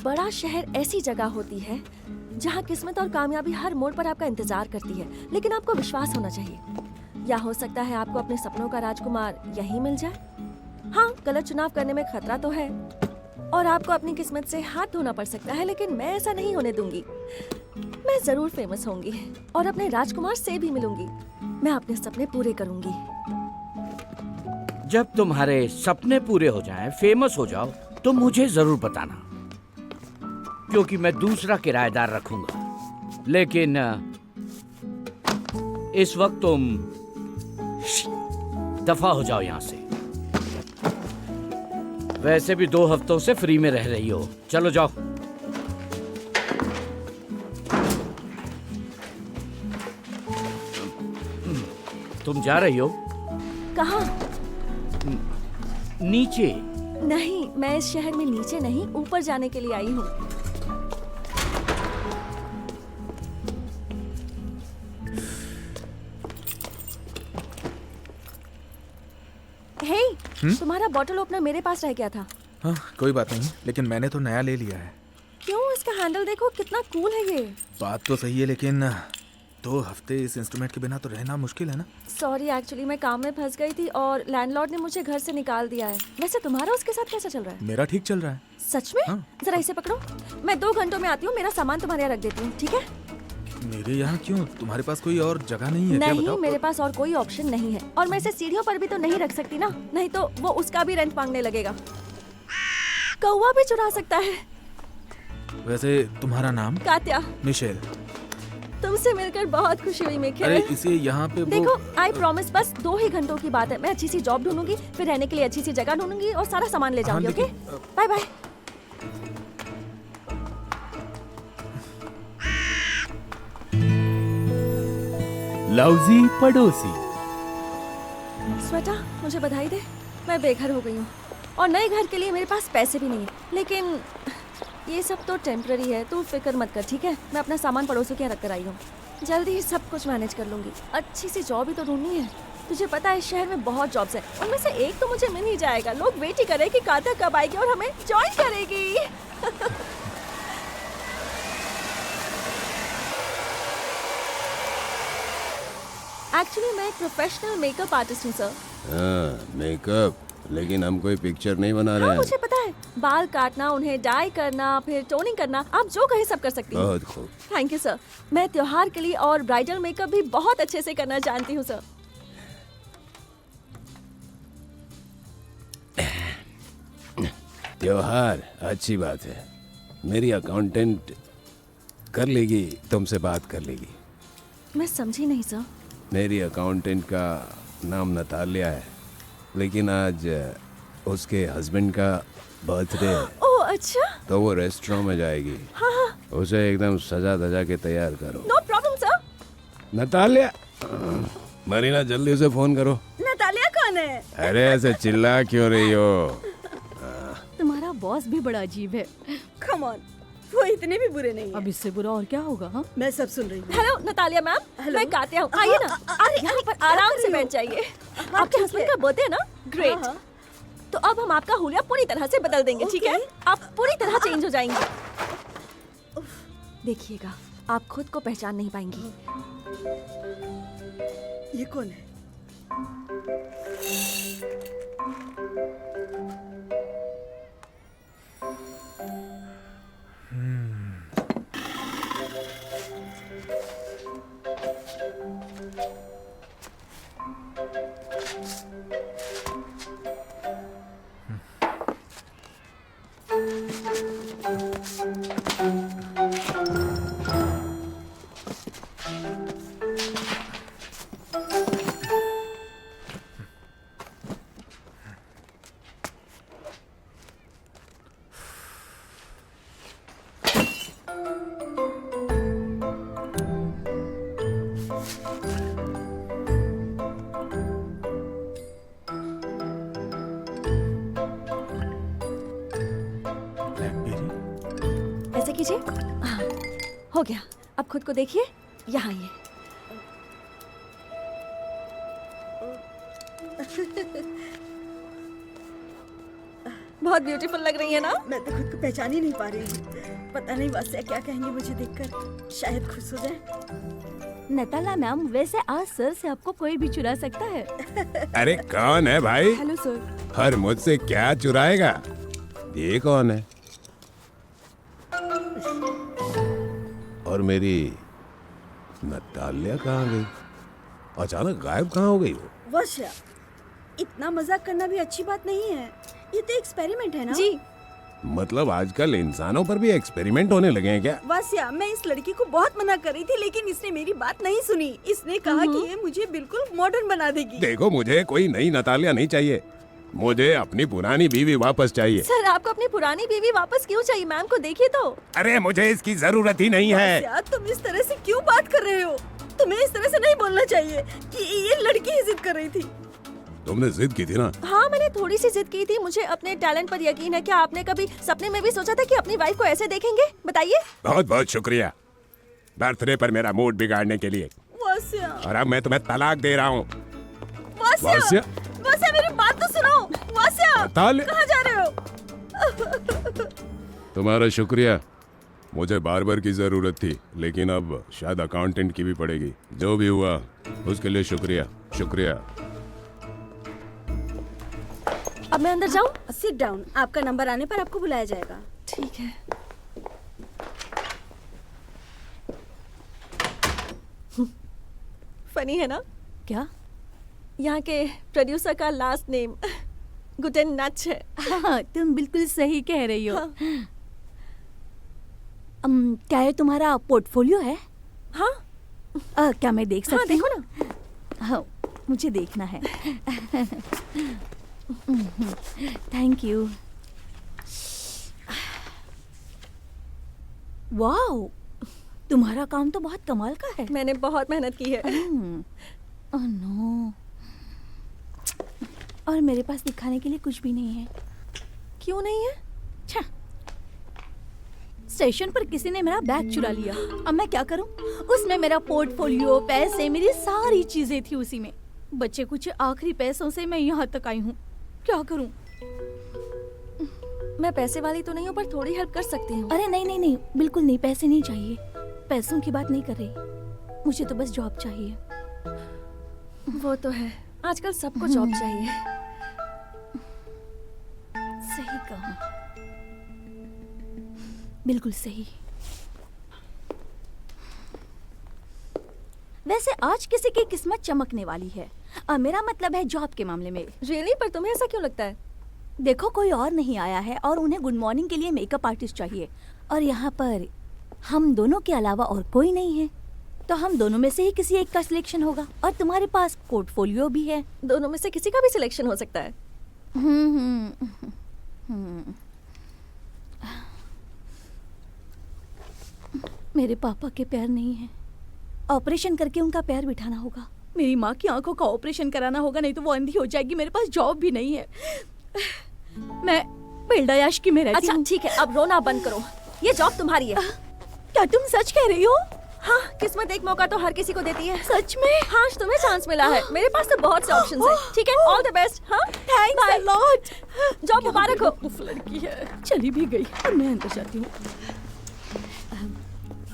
बड़ा शहर ऐसी जगह होती है जहाँ किस्मत और कामयाबी हर मोड़ पर आपका इंतजार करती है, लेकिन आपको विश्वास होना चाहिए। या हो सकता है आपको अपने सपनों का राजकुमार यहीं मिल जाए। हाँ, गलत चुनाव करने में खतरा तो है और आपको अपनी किस्मत से हाथ धोना पड़ सकता है, लेकिन मैं ऐसा नहीं होने दूंगी। मैं जरूर फेमस होंगी और अपने राजकुमार से भी मिलूंगी। मैं अपने सपने पूरे करूंगी। जब तुम्हारे सपने पूरे हो जाएं, फेमस हो जाओ, तो मुझे जरूर बताना, क्योंकि मैं दूसरा किराएदार रखूंगा। लेकिन इस वक्त तुम दफा हो जाओ यहाँ से। वैसे भी 2 हफ्तों से फ्री में रह रही हो, चलो जाओ। तुम जा रही हो? कहाँ? नीचे। नहीं, मैं इस शहर में नीचे नहीं, ऊपर जाने के लिए आई हूँ। हे, तुम्हारा बॉटल ओपनर मेरे पास रह गया था। हाँ, कोई बात नहीं, लेकिन मैंने तो नया ले लिया है। क्यों? इसका हैंडल देखो, कितना कूल है ये। बात तो सही है, लेकिन 2 हफ्ते इस इंस्ट्रूमेंट के बिना तो रहना मुश्किल है ना। सॉरी, एक्चुअली मैं काम में फंस गई थी और लैंडलॉर्ड ने मुझे घर से निकाल दिया है। वैसे तुम्हारा उसके साथ कैसा चल रहा है? मेरा ठीक चल रहा है। सच में? हाँ। जरा इसे पकड़ो, मैं 2 घंटों में आती हूँ। मेरा सामान तुम्हारे यहाँ रख देती हूँ, ठीक है? मेरे यहाँ क्यों? तुम्हारे पास कोई और जगह नहीं है क्या? नहीं, बताओ। मेरे पास और कोई ऑप्शन नहीं है, और मैं इसे सीढ़ियों पर भी तो नहीं रख सकती ना, नहीं तो वो उसका भी रेंट मांगने लगेगा। कौवा भी चुरा सकता है। वैसे तुम्हारा नाम? कात्या। मिशेल। तुमसे मिलकर बहुत खुशी हुई मिखिल। अरे इसे यहाँ पे देखो, आई प्रॉमिस, बस 2 ही घंटों की बात है। मैं अच्छी सी जॉब ढूंढूंगी, फिर रहने के लिए अच्छी सी जगह ढूंढूंगी और सारा सामान ले जाऊंगी। Okay, bye bye. लौजी पड़ोसी। स्वेता, मुझे बधाई दे, मैं बेघर हो गई हूँ और नए घर के लिए मेरे पास पैसे भी नहीं है। लेकिन ये सब तो टेम्पररी है, तू फिक्र मत कर, ठीक है? मैं अपना सामान पड़ोसों के यहाँ रख कर आई हूँ, जल्दी ही सब कुछ मैनेज कर लूंगी। अच्छी सी जॉब ही तो ढूंढनी है। तुझे पता है इस शहर में बहुत जॉब्स हैं, उनमें से एक तो मुझे मिल ही जाएगा। लोग वेट ही करे कि कात्या कब आएगी और हमें ज्वाइन करेगी। एक्चुअली मैं एक प्रोफेशनल मेकअप आर्टिस्ट हूँ सर। हाँ, मेकअप, लेकिन हम कोई पिक्चर नहीं बना रहे हाँ, हैं। मुझे पता है, बाल काटना, उन्हें डाई करना, फिर टोनिंग करना, आप जो कहे सब कर सकती हूँ। बहुत खूब। Thank you sir. मैं त्योहार के लिए और ब्राइडल मेकअप भी बहुत अच्छे से करना जानती हूँ सर। त्योहार अच्छी बात है। मेरी अकाउंटेंट कर लेगी, तुमसे बात कर लेगी। मैं समझी नहीं सर। मेरी अकाउंटेंट का नाम नतालिया है, लेकिन आज उसके हस्बैंड का बर्थडे है, ओह अच्छा। तो वो रेस्टोरेंट में जाएगी। हाँ हाँ, उसे एकदम सजा धजा के तैयार करो। No problem sir. Natalia, Marina जल्दी से फोन करो। नतालिया कौन है? अरे ऐसे चिल्ला क्यों रही हो? तुम्हारा बॉस भी बड़ा अजीब है। कम ऑन, वो इतने भी बुरे नहीं अब है। इससे बुरा और क्या होगा? हाँ, मैं सब सुन रही हूँ। हेलो नतालिया मैम, मैं कात्या हूँ। आइए ना, अरे यहाँ पर आराम से बैठ जाइए। आपके हस्बैंड का बर्थडे है ना? ग्रेट। तो अब हम आपका हुलिया पूरी तरह से बदल देंगे, ठीक है? आप पूरी तरह चेंज हो जाएंगे। देखिएगा, आप खुद को पहचान नहीं पाएंगी। ये कौन है? ऐसे कीजिए। हाँ, हो गया। अब खुद को देखिए, यहाँ आइए। बहुत ब्यूटीफुल लग रही है ना? मैं तो खुद को पहचान ही नहीं पा रही हूँ। पता नहीं वास्या क्या कहेंगे मुझे देखकर, शायद खुश हो जाए। नताला मैम, वैसे आज सर से आपको कोई भी चुरा सकता है। अरे कौन है भाई? Hello sir. हर मुझसे क्या चुराएगा? ये कौन है? और मेरी नतालिया कहाँ गई? अचानक गायब कहाँ हो गई वो? वास्या, इतना मजाक करना भी अच्छी बात नहीं है। ये तो एक्सपेरिमेंट है ना? जी। मतलब आजकल इंसानों पर भी एक्सपेरिमेंट होने लगे हैं क्या? वास्या, मैं इस लड़की को बहुत मना कर रही थी, लेकिन इसने मेरी बात नहीं सुनी। इसने कहा कि ये मुझे बिल्कुल मॉडर्न बना देगी। देखो, मुझे कोई नई नतालिया नहीं चाहिए, मुझे अपनी पुरानी बीवी वापस चाहिए। सर, आपको अपनी पुरानी बीवी वापस क्यों चाहिए? मैम को देखिए तो। अरे मुझे इसकी जरूरत ही नहीं है। वास्या, तुम इस तरह से क्यों बात कर रहे हो? तुम्हें इस तरह से नहीं बोलना चाहिए कि ये लड़की ही जिद कर रही थी। तुमने जिद की थी ना? हाँ, मैंने थोड़ी सी जिद की थी। मुझे अपने टैलेंट पर यकीन है। क्या आपने कभी सपने में भी सोचा था कि अपनी वाइफ को ऐसे देखेंगे? बताइए। बहुत बहुत शुक्रिया बर्थडे पर मेरा मूड बिगाड़ने के लिए। वास्या, और अब मैं तुम्हें तलाक दे रहा हूँ। वास्या, वास्या? वास्या, मेरी बात तो सुनो। वास्या, नतालिया? कहाँ जा रहे हो? तुम्हारा शुक्रिया, मुझे बार्बर की जरूरत थी, लेकिन अब शायद अकाउंटेंट की भी पड़ेगी। जो भी हुआ उसके लिए शुक्रिया। शुक्रिया। अब मैं अंदर जाऊँ? Sit down. आपका नंबर आने पर आपको बुलाया जाएगा। ठीक है। फनी है ना? क्या? यहाँ के प्रोड्यूसर का लास्ट नेम गुटेन नच है। हाँ, तुम बिल्कुल सही कह रही हो। हाँ। क्या ये तुम्हारा पोर्टफोलियो है? हाँ। क्या मैं देख सकती हाँ, देखो हूँ? ना। हाँ, मुझे देखना है। Thank you. वाओ, तुम्हारा काम तो बहुत कमाल का है। मैंने बहुत मेहनत की है। ओह नो, और मेरे पास दिखाने के लिए कुछ भी नहीं है। क्यों नहीं है? छा, स्टेशन पर किसी ने मेरा बैग चुरा लिया। अब मैं क्या करूं? उसमें मेरा पोर्टफोलियो, पैसे, मेरी सारी चीजें थी उसी में। बच्चे कुछ आखिरी पैसों से मैं यहाँ तक आई हूँ। क्या करूं? मैं पैसे वाली तो नहीं हूँ, पर थोड़ी हेल्प कर सकती हूँ। अरे नहीं नहीं नहीं, बिल्कुल नहीं, पैसे नहीं चाहिए। पैसों की बात नहीं कर रही, मुझे तो बस जॉब चाहिए। वो तो है, आजकल सबको जॉब चाहिए। सही कहा, बिल्कुल सही। वैसे आज किसी की किस्मत चमकने वाली है। मेरा मतलब है जॉब के मामले में। रियली? पर तुम्हें ऐसा क्यों लगता है? देखो, कोई और नहीं आया है और उन्हें गुड मॉर्निंग के लिए मेकअप आर्टिस्ट चाहिए, और यहाँ पर हम दोनों के अलावा और कोई नहीं है। तो हम दोनों में से ही किसी एक का सिलेक्शन होगा, और तुम्हारे पास पोर्टफोलियो भी है। दोनों में से किसी का भी सिलेक्शन हो सकता है। मेरे पापा के पैर नहीं हैं। ऑपरेशन करके उनका पैर बिठाना होगा। मेरी माँ की आंखों का ऑपरेशन कराना होगा, नहीं तो वो अंधी हो जाएगी। मेरे पास जॉब भी नहीं है। मैं बिल्डायाश की में रहती अच्छा हूँ। ठीक है, अब रोना बंद करो। ये जॉब तुम्हारी है। क्या तुम सच कह रही हो? हाँ, किस्मत एक मौका तो हर किसी को देती है। सच में? हाँ, आज तुम्हें चांस मिला है। मेरे पास तो बहुत से ऑप्शंस हैं। ठीक है, ऑल द बेस्ट। हाँ, थैंक्स अ लॉट। जॉब मुबारक हो। उफ, लड़की है। चली भी गई, अब मैं अंदर जाती हूँ।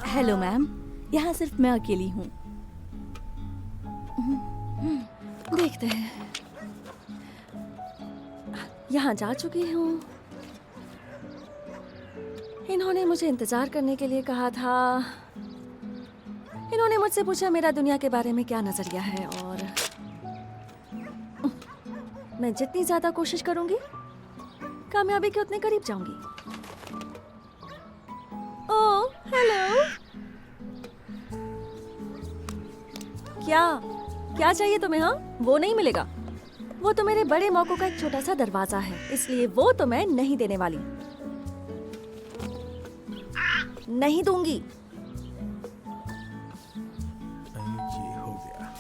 हेलो मैम, यहाँ सिर्फ मैं अकेली हूँ। देखते हैं। यहाँ जा चुकी हूँ। इन्होंने मुझे इंतजार करने के लिए कहा था। इन्होंने मुझसे पूछा मेरा दुनिया के बारे में क्या नजरिया है, और मैं जितनी ज्यादा कोशिश करूंगी, कामयाबी के उतने करीब जाऊंगी। ओह, हेलो। क्या चाहिए तुम्हें? हाँ, वो नहीं मिलेगा। वो तो मेरे बड़े मौकों का एक छोटा सा दरवाजा है, इसलिए वो तो मैं नहीं देने वाली। नहीं दूंगी। ये हो गया।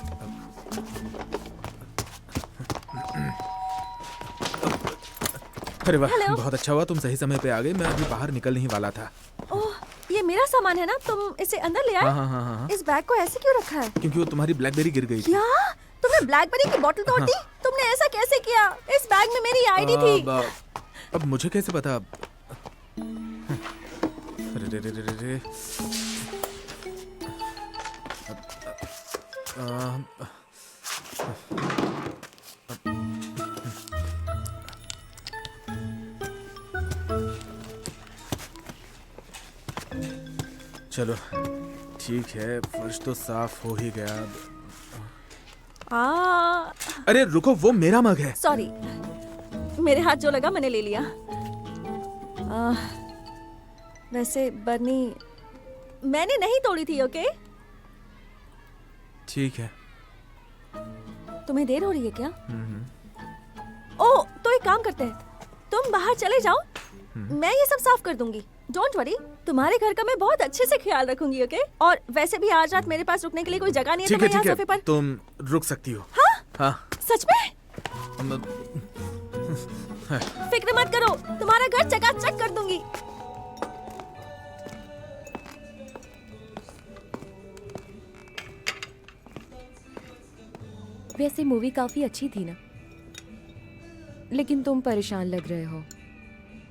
अरे वाह, हेलो। बहुत अच्छा हुआ तुम सही समय पे आ गई। मैं अभी बाहर निकलने ही वाला था। ओह, ये मेरा सामान है ना, तुम इसे अंदर ले आए। हाँ। इस बैग को ऐसे क्यों रखा है? क्योंकि वो तुम्हारी ब्लैकबेरी गिर गई थी। क्या? तुमने ब्लैकबेरी की बोतल तोड़ दी? तुमने ऐसा कैसे किया? इस बैग में मेरी आईडी थी। अब मुझे कैसे पता? अरे रे रे रे रे रे। चलो ठीक है, फर्श तो साफ हो ही गया अब। अरे रुको, वो मेरा मग है। सॉरी, मेरे हाथ जो लगा मैंने ले लिया। वैसे बर्नी मैंने नहीं तोड़ी थी, ओके? ठीक है। तुम्हें देर हो रही है क्या? ओ, तो एक काम करते हैं, तुम बाहर चले जाओ, मैं ये सब साफ कर दूंगी। डोंट वरी, तुम्हारे घर का मैं बहुत अच्छे से ख्याल रखूंगी, ओके? और वैसे भी आज रात मेरे पास रुकने के लिए कोई जगह नहीं है, तो मैं यहाँ सोफे पर। तुम रुक सकती हो। हाँ? हाँ। सच में? फिक्र मत करो, तुम्हारा घर चकाचक कर दूंगी। वैसे मूवी काफी अच्छी थी ना, लेकिन तुम परेशान लग रहे हो।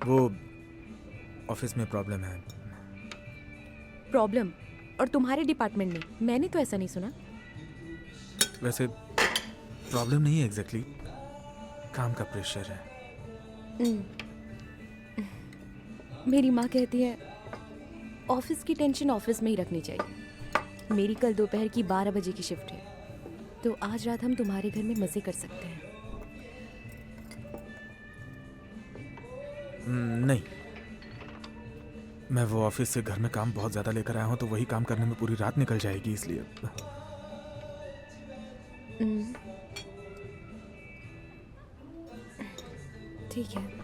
वो ऑफिस में प्रॉब्लम है। प्रॉब्लम? और तुम्हारे डिपार्टमेंट में? मैंने तो ऐसा नहीं सुना। वैसे प्रॉब्लम नहीं है एग्जैक्टली, काम का प्रेशर है। मेरी माँ कहती है ऑफिस की टेंशन ऑफिस में ही रखनी चाहिए। मेरी कल दोपहर की 12 बजे की शिफ्ट है, तो आज रात हम तुम्हारे घर में मजे कर सकते हैं। नहीं, मैं वो ऑफिस से घर में काम बहुत ज्यादा लेकर आया हूँ, तो वही काम करने में पूरी रात निकल जाएगी, इसलिए। ठीक है।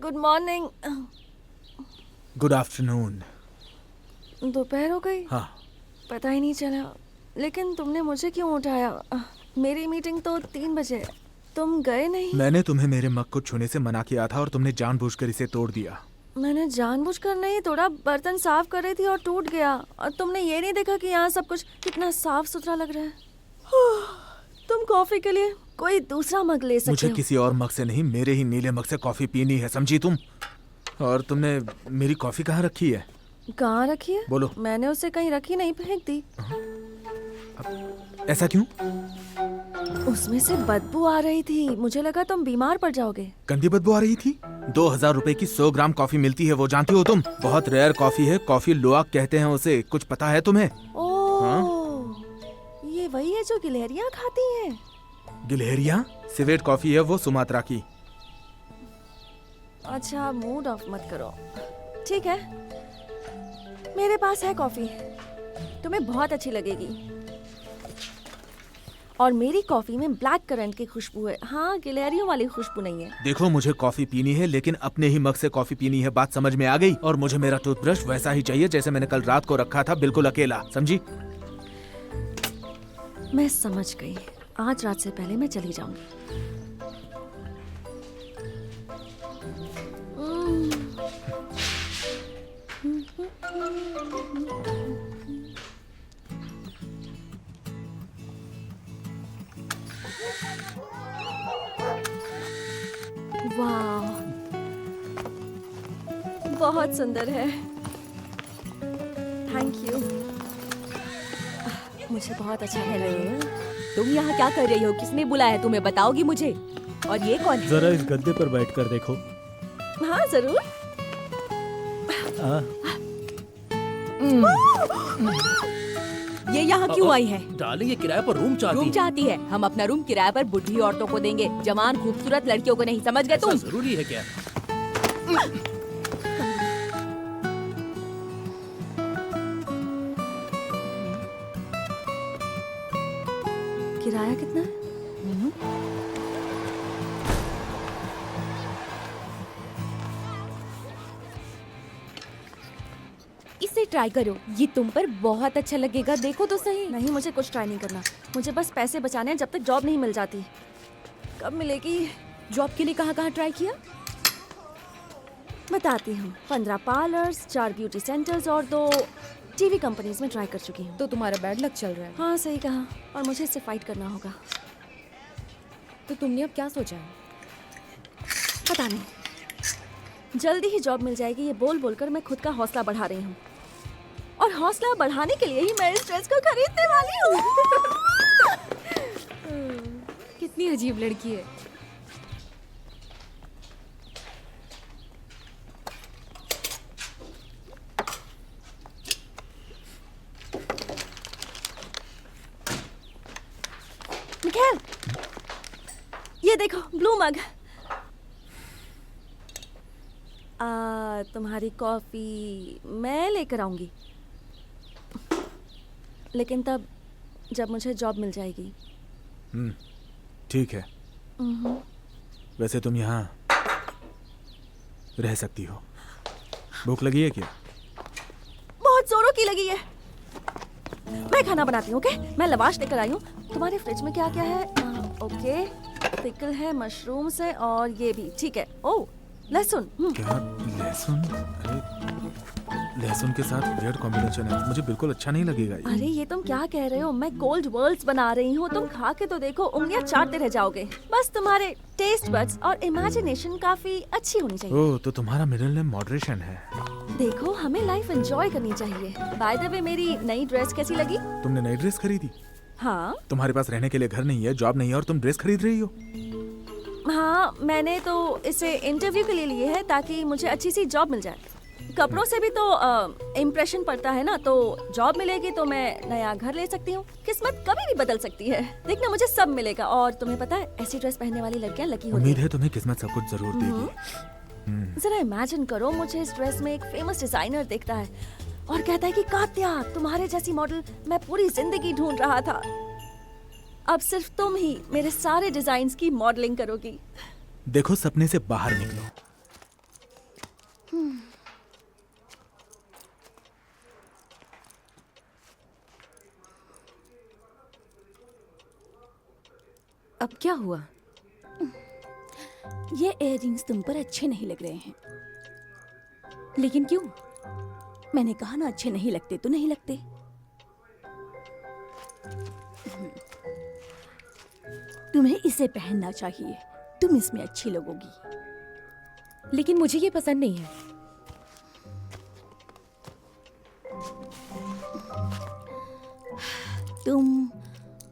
Good morning. Good afternoon. दोपहर हो गई? हाँ। पता ही नहीं चला। लेकिन तुमने मुझे क्यों उठाया? मेरी मीटिंग तो 3 बजे है। तुम गए नहीं? मैंने तुम्हें मेरे मग को छूने से मना किया था और तुमने जानबूझकर इसे तोड़ दिया। मैंने जानबूझकर नहीं तोड़ा, बर्तन साफ कर रही थी और टूट गया। और तुमने ये नहीं देखा कि यहाँ सब कुछ कितना साफ सुथरा लग रहा है? तुम कॉफी के लिए कोई दूसरा मग ले सकते मुझे हो। किसी और मग से नहीं, मेरे ही नीले मग से कॉफी पीनी है, समझी तुम? और तुमने मेरी कॉफी कहाँ रखी है? कहाँ रखी है? बोलो। मैंने उसे कहीं रखी नहीं, फेंक दी। ऐसा क्यों? उसमें से बदबू आ रही थी, मुझे लगा तुम बीमार पड़ जाओगे। गंदी बदबू आ रही थी? 2000 रुपए की 100 ग्राम कॉफी मिलती है, वो जानती हो तुम? बहुत रेयर कॉफी है, कॉफी लुआक कहते हैं उसे, कुछ पता है तुम्हें? ओह, ये वही है जो गिलहरियाँ खाती हैं। गिलहरियाँ? सिवेट कॉफी है वो, सुमात्रा की। अच्छा, मूड ऑफ मत करो। ठीक है, मेरे पास है कॉफी, तुम्हें बहुत अच्छी लगेगी। और मेरी कॉफी में ब्लैक करंट की खुशबू है। हाँ, गिलहरियों वाली खुशबू नहीं है। देखो, मुझे कॉफी पीनी है, लेकिन अपने ही मग से कॉफी पीनी है, बात समझ में आ गई? और मुझे मेरा टूथब्रश वैसा ही चाहिए जैसे मैंने कल रात को रखा था, बिल्कुल अकेला, समझी? मैं समझ गई, आज रात से पहले मैं चली जाऊंगी। वाह, बहुत सुंदर है। Thank you. मुझे बहुत अच्छा लगा। तुम यहाँ क्या कर रही हो? किसने बुलाया है तुम्हें? बताओगी मुझे? और ये कौन है? जरा इस गद्दे पर बैठकर देखो। हाँ जरूर। हाँ, ये यहाँ क्यों आई है? डार्लिंग ये किराए पर रूम चाहती रूम चाहती है? हम अपना रूम किराए पर बुढ़ी औरतों को देंगे, जवान खूबसूरत लड़कियों को नहीं। समझ गए तुम? ऐसा जरूरी है क्या? किराया कितना है? इसे ट्राई करो, ये तुम पर बहुत अच्छा लगेगा। देखो तो सही। नहीं, मुझे कुछ ट्राई नहीं करना। मुझे बस पैसे बचाने हैं जब तक जॉब नहीं मिल जाती। कब मिलेगी? जॉब के लिए कहाँ कहाँ ट्राई किया? बताती हूँ। 15 पार्लर्स, 4 ब्यूटी सेंटर्स और 2 टीवी कंपनीज में ट्राई कर चुकी हूँ। तो तुम्हारा बैड लक चल रहा है। हाँ सही कहा, और मुझे इससे फाइट करना होगा। तो तुमने अब क्या सोचा है? पता नहीं, जल्दी ही जॉब मिल जाएगी ये बोल बोलकर मैं खुद का हौसला बढ़ा रही हूँ, और हौसला बढ़ाने के लिए ही मैं इस ड्रेस को खरीदने वाली हूँ। कितनी अजीब लड़की है। मिखेल, ये देखो ब्लू मग। तुम्हारी कॉफी मैं लेकर आऊंगी, लेकिन तब जब मुझे जॉब मिल जाएगी। ठीक है। वैसे तुम यहाँ रह सकती हो। भूख लगी है क्या? बहुत जोरों की लगी है। मैं खाना बनाती हूँ, ओके? मैं लवाश लेकर आई हूँ। तुम्हारे फ्रिज में क्या क्या है? ओके, पिकल है, मशरूम्स है, और ये भी ठीक है। ओह, लहसुन। क्या लहसुन? अरे लहसुन के साथ वियर्ड कॉम्बिनेशन है, मुझे बिल्कुल अच्छा नहीं लगेगा ये। अरे ये तुम क्या कह रहे हो? मैं कोल्ड वर्ल्ड्स बना रही हूँ, तुम खा के तो देखो, उंगलियां चाटते रह जाओगे। बस तुम्हारे टेस्ट बड्स और इमेजिनेशन काफी अच्छी होनी चाहिए। ओह, तो तुम्हारा मिडिल नेम मॉडरेशन है। देखो, हमें लाइफ एंजॉय करनी चाहिए। बाय द वे, मेरी नई ड्रेस कैसी लगी? तुमने नई ड्रेस खरीदी? हाँ तुम्हारे पास रहने के लिए घर नहीं है, जॉब नहीं है, और तुम ड्रेस खरीद रही हो? हाँ, मैंने तो इसे इंटरव्यू के लिए लिए है ताकि मुझे अच्छी सी जॉब मिल जाए। कपड़ों से भी तो इम्प्रेशन पड़ता है ना, तो जॉब मिलेगी तो मैं नया घर ले सकती हूँ। किस्मत कभी भी बदल सकती है। देखना, मुझे सब मिलेगा। और तुम्हें पता है, ऐसी ड्रेस पहनने वाली लड़कियाँ लकी होती उम्मीद हैं। है तुम्हें किस्मत सब कुछ जरूर देगी। जरा इमेजिन करो, मुझे इस ड्रेस में एक फेमस डिजाइनर देखता है और कहता है कि कात्या, तुम्हारे जैसी मॉडल मैं पूरी जिंदगी ढूंढ रहा था। अब सिर्फ तुम ही मेरे सारे डिजाइन्स की मॉडलिंग करोगी। देखो, सपने से बाहर निकलो। अब क्या हुआ? ये इयररिंग्स तुम पर अच्छे नहीं लग रहे हैं। लेकिन क्यों? मैंने कहा ना, अच्छे नहीं लगते तो नहीं लगते। तुम्हें इसे पहनना चाहिए, तुम इसमें अच्छी लगोगी। लेकिन मुझे ये पसंद नहीं है। तुम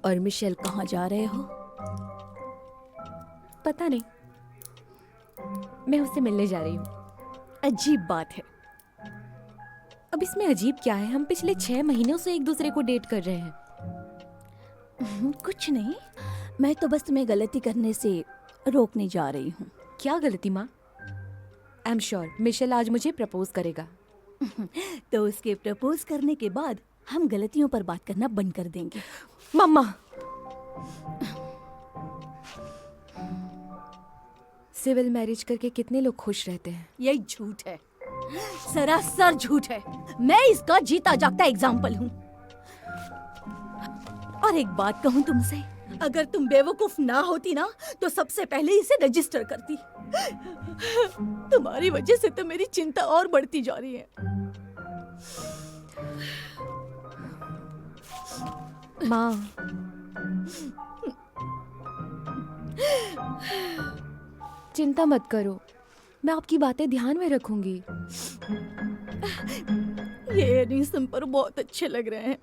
और मिशेल कहाँ जा रहे हो? पता नहीं, मैं उससे मिलने जा रही हूँ। अजीब बात है। अब इसमें अजीब क्या है? हम पिछले 6 महीनों से एक दूसरे को डेट कर रहे हैं। कुछ नहीं, मैं तो बस तुम्हें गलती करने से रोकने जा रही हूँ। क्या गलती माँ? आई एम श्योर मिशेल आज मुझे प्रपोज करेगा। तो उसके प्रपोज करने के बाद हम गलतियों पर बात करना बंद कर देंगे। मम्मा, सिविल मैरिज करके कितने लोग खुश रहते हैं। यही झूठ है, सरासर झूठ है। मैं इसका जीता जागता एग्जाम्पल हूँ। और एक बात कहूँ तुमसे, अगर तुम बेवकूफ ना होती ना, तो सबसे पहले इसे रजिस्टर करती। तुम्हारी वजह से तो मेरी चिंता और बढ़ती जा रही है। माँ, चिंता मत करो, मैं आपकी बातें ध्यान में रखूंगी। ये इयररिंग्स तुम पर बहुत अच्छे लग रहे हैं।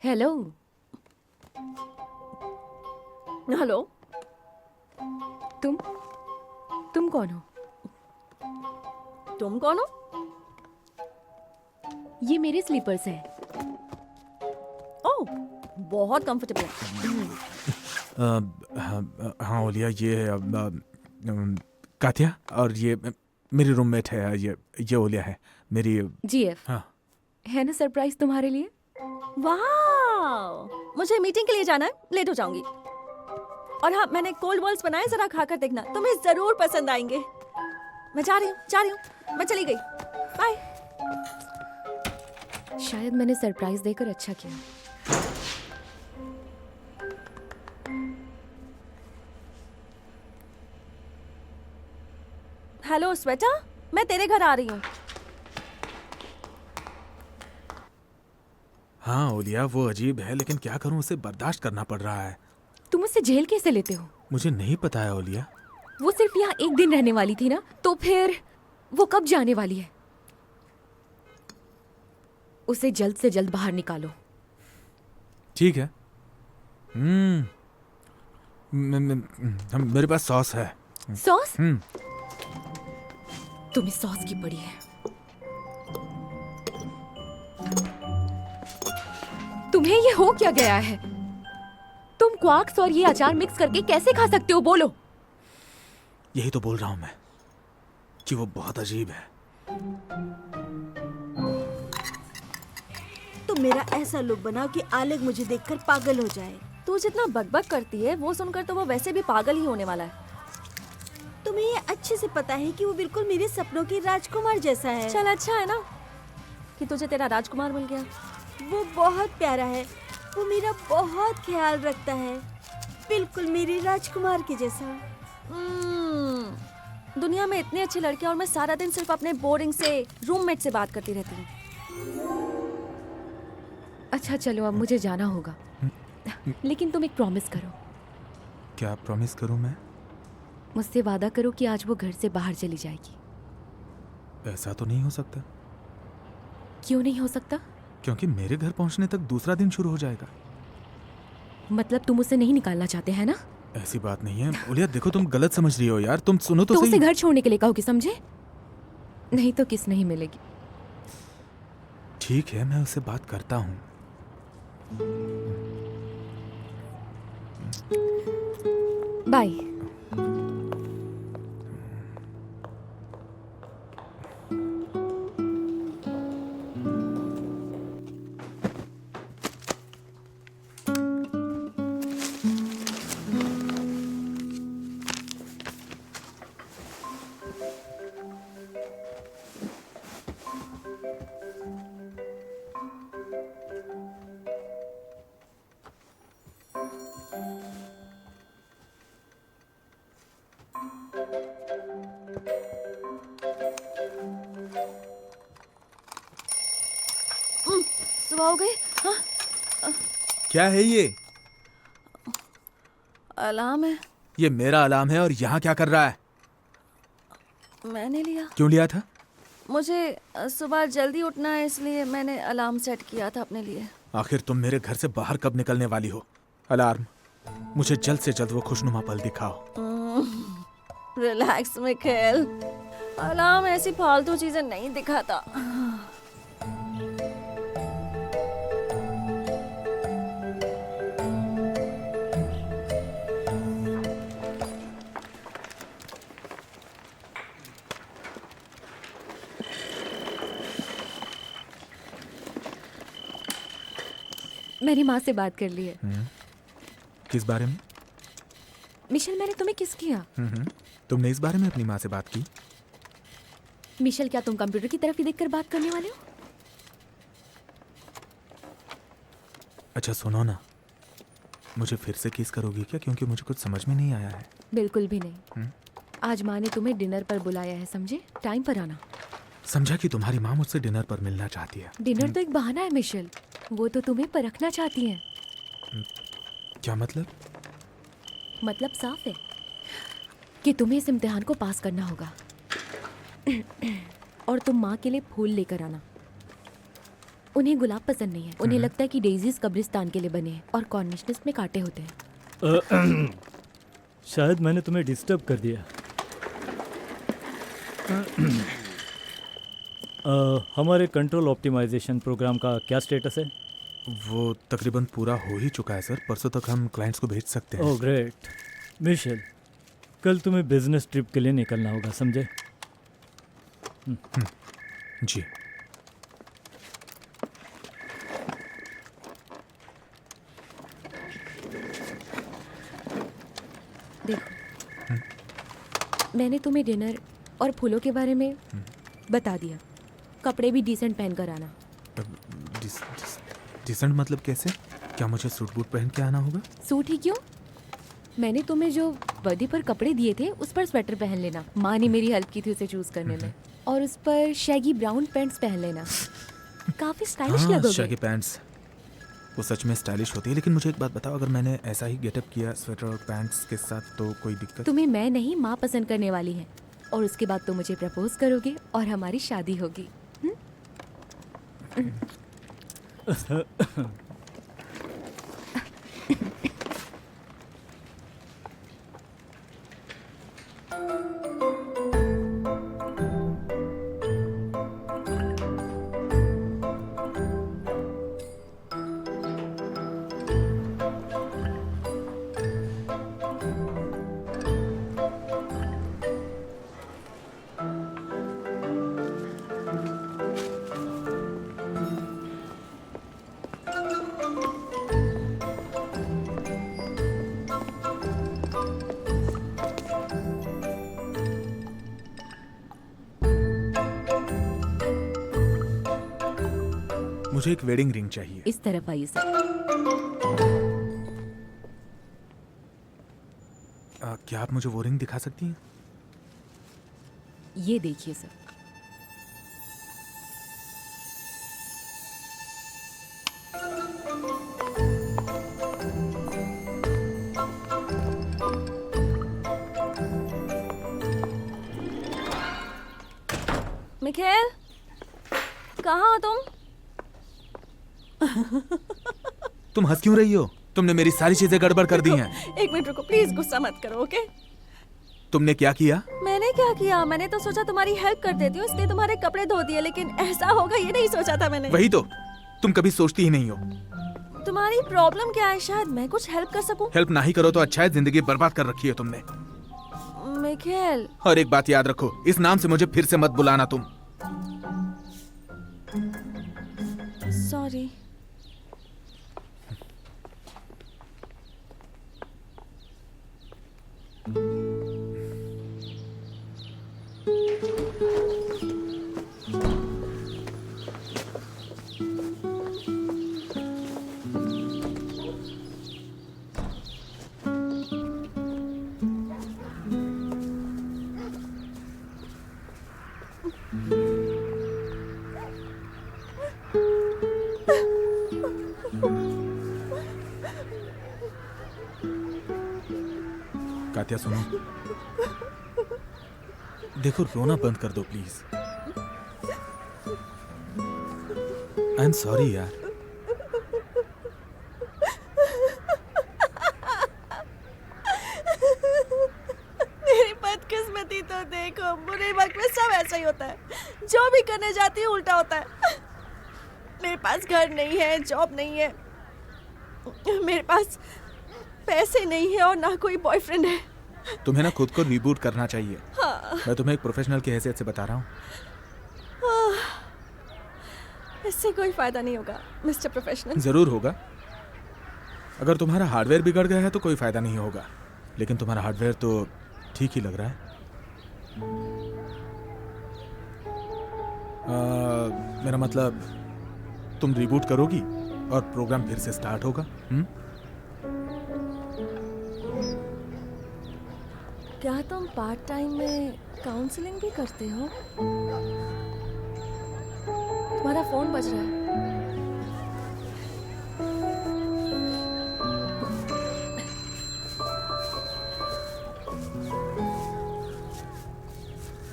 हेलो। हेलो, तुम कौन हो? तुम कौन हो? ये मेरे स्लीपर्स हैं। ओह, बहुत कंफर्टेबल है। हाँ ओलिया, ये है कात्या, और ये मेरी रूममेट है। ये ओलिया है मेरी। जीएफ। हाँ। है ना सरप्राइज तुम्हारे लिए? वाह, मुझे मीटिंग के लिए जाना है, लेट हो जाऊंगी। और हाँ, मैंने कोल्ड बॉल्स बनाए, जरा खाकर देखना, तुम्हें जरूर पसंद आएंगे। मैं जा रही हूँ, मैं चली गई, बाय। शायद मैंने सरप्राइज देकर अच्छा किया। हेलो स्वेता, मैं तेरे घर आ रही हूँ। हाँ ओलिया, वो अजीब है, लेकिन क्या करूं, उसे बर्दाश्त करना पड़ रहा है। तुम उससे झेल कैसे लेते हो? मुझे नहीं पता है ओलिया। वो सिर्फ यहाँ एक दिन रहने वाली थी ना, तो फिर वो कब जाने वाली है? उसे जल्द से जल्द बाहर निकालो। ठीक है। मेरे पास सॉस है। सॉस? तुम्हें सॉस की पड़ी है। तुम्हें ये हो क्या गया है? तुम क्वार्क्स और ये अचार मिक्स करके कैसे खा सकते हो? बोलो। यही तो बोल रहा हूं मैं कि वो बहुत अजीब है। तुम मेरा ऐसा लुक बनाओ कि आलग मुझे देखकर पागल हो जाए। तू जितना बकबक करती है, वो सुनकर तो वो वैसे भी पागल ही होने वाला है। तुम्हें ये अच्छे से पता है कि वो बिल्कुल मेरे सपनों के राजकुमार जैसा है। चल, अच्छा है ना कि तुझे तेरा राजकुमार मिल गया। वो बहुत प्यारा है, वो मेरा बहुत ख्याल रखता है, बिल्कुल मेरे राजकुमार के जैसा। दुनिया में इतने अच्छे लड़के, और मैं सारा दिन सिर्फ अपने बोरिंग से रूममेट से बात करती रहती हूँ। अच्छा चलो, अब मुझे जाना होगा, लेकिन तुम एक प्रॉमिस करो। क्या प्रॉमिस करूं मैं? मुझसे वादा करो कि आज वो घर से बाहर चली जाएगी। ऐसा तो नहीं हो सकता। क्यों नहीं हो सकता? क्योंकि मेरे घर पहुंचने तक दूसरा दिन शुरू हो जाएगा। मतलब तुम उसे नहीं निकालना चाहते हैं ना? ऐसी बात नहीं है ओलिया, देखो तुम गलत समझ रही हो यार। तुम सुनो तो उसे सही। घर छोड़ने के लिए कहोगे, समझे? नहीं तो किस नहीं मिलेगी। ठीक है, मैं उससे बात करता हूँ। बाय। सुबह हो गई? हाँ, क्या है ये? अलार्म है। ये मेरा अलार्म है, और यहाँ क्या कर रहा है? मैंने लिया। क्यों लिया था? मुझे सुबह जल्दी उठना है, इसलिए मैंने अलार्म सेट किया था अपने लिए। आखिर तुम मेरे घर से बाहर कब निकलने वाली हो? अलार्म, मुझे जल्द से जल्द वो खुशनुमा पल दिखाओ। रिलैक्स मिखेल, अलार्म ऐसी फालतू चीजें नहीं दिखाता। मैंने माँ से बात कर ली है। किस बारे में? मिशेल, मैंने तुम्हें किस किया? तुमने इस बारे में अपनी माँ से बात की? मिशेल, क्या तुम कंप्यूटर की तरफ ही देखकर बात करने वाले हो? अच्छा सुनो ना, मुझे फिर से किस करोगी क्या? क्योंकि मुझे कुछ समझ में नहीं आया है। बिल्कुल भी नहीं। आज माँ ने तुम्हें डिनर पर बुलाया है, समझे? टाइम पर आना। समझा कि तुम्हारी माँ मुझसे डिनर पर मिलना चाहती है। डिनर तो एक बहाना है मिशेल, वो तो तुम्हें परखना चाहती हैं। क्या मतलब? मतलब साफ है कि तुम्हें इस इम्तिहान को पास करना होगा। और तुम माँ के लिए फूल लेकर आना। उन्हें गुलाब पसंद नहीं है। उन्हें लगता है कि डेजीज कब्रिस्तान के लिए बने हैं और कॉर्निशनेस में कांटे होते हैं। शायद मैंने तुम्हें डिस्टर्ब कर दिया। हमारे कंट्रोल ऑप्टिमाइजेशन प्रोग्राम का क्या स्टेटस है? वो तकरीबन पूरा हो ही चुका है सर। परसों तक हम क्लाइंट्स को भेज सकते हैं। Oh great. मिशेल, कल तुम्हें बिजनेस ट्रिप के लिए निकलना होगा, समझे? जी। देखो, मैंने तुम्हें डिनर और फूलों के बारे में बता दिया। कपड़े भी डिसेंट पहन कर आना। डिसेंट मतलब कैसे? क्या मुझे सूट बूट पहन के आना होगा? सूट ही क्यों, मैंने तुम्हें जो बर्थडे पर कपड़े दिए थे उस पर स्वेटर पहन लेना। माँ ने मेरी हेल्प की थी उसे चूज करने में। और उस पर शैगी ब्राउन पैंट्स पहन लेना। काफी स्टाइलिश हाँ, लगोगे। शैगी पैंट्स वो सच में स्टाइलिश होती है। लेकिन मुझे एक बात बताओ, अगर मैंने ऐसा ही गेटअप किया स्वेटर और पैंट्स के साथ तो कोई दिक्कत? तुम्हें मैं नहीं, माँ पसंद करने वाली है। और उसके बाद तुम मुझे प्रपोज करोगे और हमारी शादी होगी। मुझे एक वेडिंग रिंग चाहिए। इस तरफ आइए सर। क्या आप मुझे वो रिंग दिखा सकती हैं? ये देखिए सर। मिखेल, कहाँ हो तुम? तुम हंस क्यों रही हो? तुमने मेरी सारी चीजें गड़बड़ कर दी हैं। एक मिनट रुको, प्लीज गुस्सा मत करो, ओके? तुमने क्या किया? मैंने क्या किया? मैंने तो सोचा तुम्हारी हेल्प कर देती हूँ, इसलिए तुम्हारे कपड़े धो दिए। लेकिन ऐसा होगा ये नहीं सोचा था मैंने। वही तो, तुम कभी सोचती ही नहीं हो। तुम्हारी प्रॉब्लम क्या है? शायद मैं कुछ हेल्प कर सकूं। हेल्प ना ही करो तो अच्छा है, जिंदगी बर्बाद कर रखी है तुमने। मिखेल, और एक बात याद रखो, इस नाम से मुझे फिर से मत बुलाना तुम। सॉरी। कात्या सुनो, देखो रोना बंद कर दो प्लीज। आई एम सॉरी यार। मेरी बदकिस्मती तो देखो, बुरे वक्त में सब ऐसा ही होता है। जो भी करने जाती है उल्टा होता है। मेरे पास घर नहीं है, जॉब नहीं है, मेरे पास पैसे नहीं है और ना कोई बॉयफ्रेंड है। तुम्हें ना खुद को रीबूट करना चाहिए। हाँ। मैं तुम्हें एक प्रोफेशनल की हैसियत से बता रहा हूँ। इससे कोई फायदा नहीं होगा मिस्टर प्रोफेशनल। जरूर होगा। अगर तुम्हारा हार्डवेयर बिगड़ गया है तो कोई फायदा नहीं होगा, लेकिन तुम्हारा हार्डवेयर तो ठीक ही लग रहा है। मेरा मतलब तुम रीबूट करोगी और प्रोग्राम फिर से स्टार्ट होगा। क्या तुम पार्ट टाइम में काउंसलिंग भी करते हो? तुम्हारा फोन बज रहा है।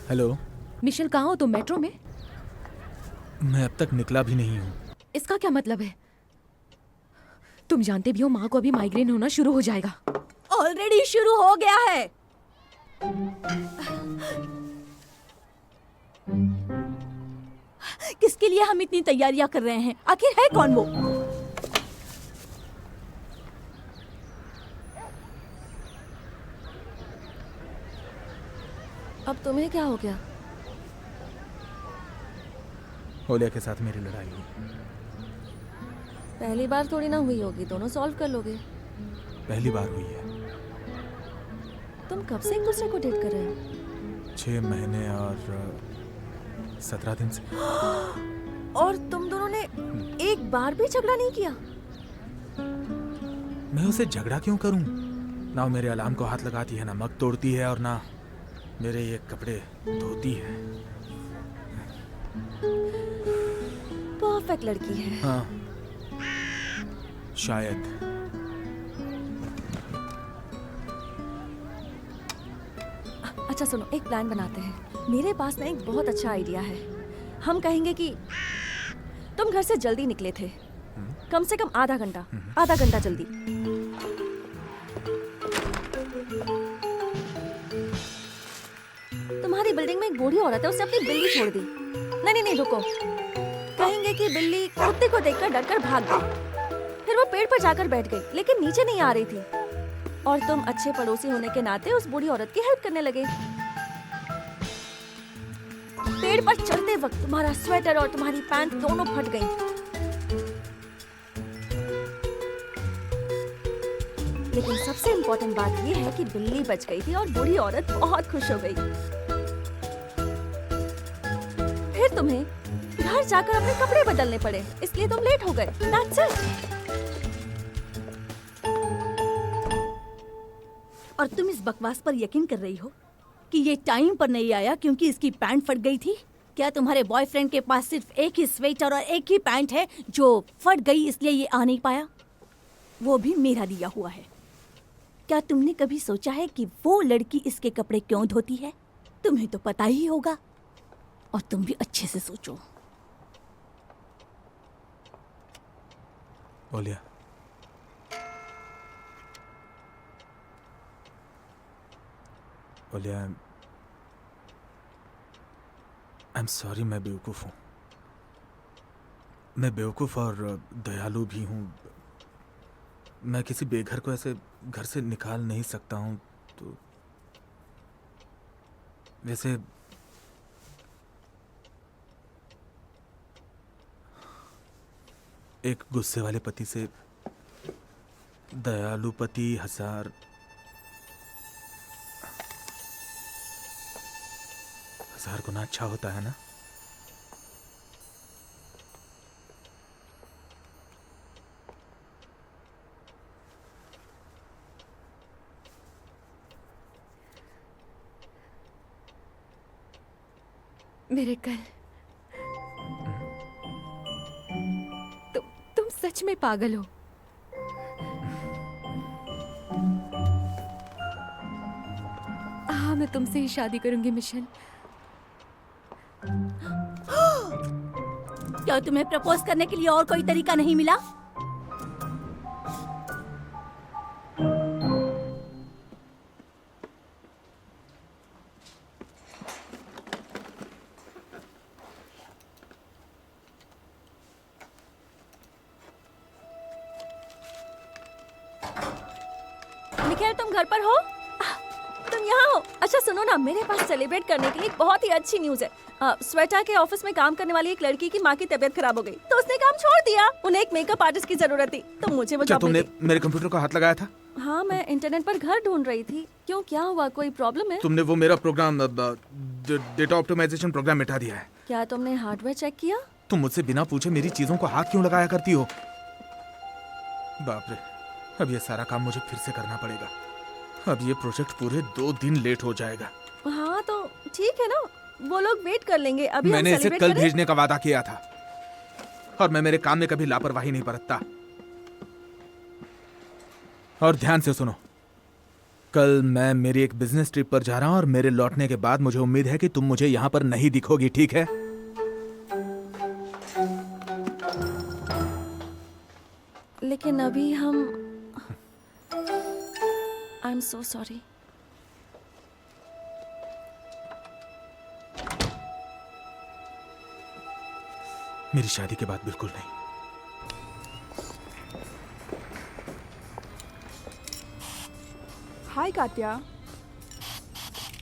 हेलो। मिशेल, कहाँ हो तुम? मेट्रो में? मैं अब तक निकला भी नहीं हूँ। इसका क्या मतलब है? तुम जानते भी हो माँ को अभी माइग्रेन होना शुरू हो जाएगा। ऑलरेडी शुरू हो गया है। किसके लिए हम इतनी तैयारियां कर रहे हैं? आखिर है कौन वो? अब तुम्हें क्या हो गया? ओलिया के साथ मेरी लड़ाई हुई। पहली बार थोड़ी ना हुई होगी, दोनों सॉल्व कर लोगे। पहली बार हुई है। तुम कब से एक दूसरे को डेट कर रहे हो? 6 महीने और 17 दिन से। और तुम दोनों ने एक बार भी झगड़ा नहीं किया? मैं उसे झगड़ा क्यों करूं? ना वो मेरे अलार्म को हाथ लगाती है, ना मग तोड़ती है, और ना मेरे ये कपड़े धोती है। परफेक्ट लड़की है। हाँ, शायद। अच्छा सुनो, एक प्लान बनाते हैं। मेरे पास ना एक बहुत अच्छा आइडिया है। हम कहेंगे कि तुम घर से जल्दी निकले थे, कम से कम आधा घंटा जल्दी। तुम्हारी बिल्डिंग में एक बूढ़ी औरत है, उसने अपनी बिल्ली छोड़ दी। नहीं, रुको। कहेंगे कि बिल्ली कुत्ते को देखकर डरकर भाग गई। फिर वो पेड़ पर जाकर बैठ गई, लेकिन नीचे नहीं आ रही थी। और तुम अच्छे पड़ोसी होने के नाते उस बूढ़ी औरत की हेल्प करने लगे। पेड़ पर चढ़ते वक्त तुम्हारा स्वेटर और तुम्हारी पैंट दोनों फट गई। लेकिन सबसे इम्पोर्टेंट बात यह है कि बिल्ली बच गई थी और बूढ़ी औरत बहुत खुश हो गई। फिर तुम्हें घर जाकर अपने कपड़े बदलने पड़े, इसलिए तुम लेट हो गए। That's it. और तुम इस बकवास पर यकीन कर रही हो कि ये टाइम पर नहीं आया क्योंकि इसकी पैंट फट गई थी? क्या तुम्हारे बॉयफ्रेंड के पास सिर्फ एक ही स्वेटर और एक ही पैंट है जो फट गई इसलिए ये आ नहीं पाया? वो भी मेरा दिया हुआ है। क्या तुमने कभी सोचा है कि वो लड़की इसके कपड़े क्यों धोती है? तुम्हें तो पता ही होगा, और तुम भी अच्छे से सोचो। ओलिया, ओलिया, आई एम सॉरी, मैं बेवकूफ़ हूँ। मैं बेवकूफ़ और दयालु भी हूँ। मैं किसी बेघर को ऐसे घर से निकाल नहीं सकता हूँ। तो वैसे एक गुस्से वाले पति से दयालु पति हजार गुना अच्छा होता है ना। मेरे कल तुम सच में पागल हो। हाँ, मैं तुमसे ही शादी करूंगी मिशेल। क्या तुम्हें प्रपोज करने के लिए और कोई तरीका नहीं मिला? निखिल, तुम घर पर हो? तुम यहाँ हो? अच्छा सुनो ना, मेरे पास सेलिब्रेट करने के लिए एक बहुत ही अच्छी न्यूज़ है। स्वेटा के ऑफिस में काम करने वाली एक लड़की की माँ की तबीयत खराब हो गई, तो उसने काम छोड़ दिया। उन्हें एक मेकअप आर्टिस्ट की जरूरत थी, तो मुझे वो क्या जॉब मिल तुमने मेरे कंप्यूटर को हाथ लगाया था? गई। हाँ, मैं इंटरनेट पर घर ढूंढ रही थी। क्यों, क्या हुआ? कोई प्रॉब्लम है? तुमने वो मेरा प्रोग्राम डेटा ऑप्टिमाइजेशन प्रोग्राम मिटा दिया है। क्या तुमने हार्डवेयर चेक किया? तुम मुझसे बिना पूछे मेरी चीजों को हाथ क्यों लगाया करती हो? बाप रे, अब ये सारा काम मुझे फिर से करना पड़ेगा। अब ये प्रोजेक्ट पूरे 2 दिन लेट हो जाएगा। हाँ तो ठीक है ना, वो लोग वेट कर लेंगे। अभी हम मैंने इसे सेलिब्रेट कल करें? भेजने का वादा किया था, और मैं मेरे काम में कभी लापरवाही नहीं बरतता। और ध्यान से सुनो, कल मैं मेरी एक बिजनेस ट्रिप पर जा रहा हूं, और मेरे लौटने के बाद मुझे उम्मीद है कि तुम मुझे यहां पर नहीं दिखोगी, ठीक है? लेकिन अभी हम आई एम सो सॉरी। मेरी शादी के बाद बिल्कुल नहीं। हाय कात्या।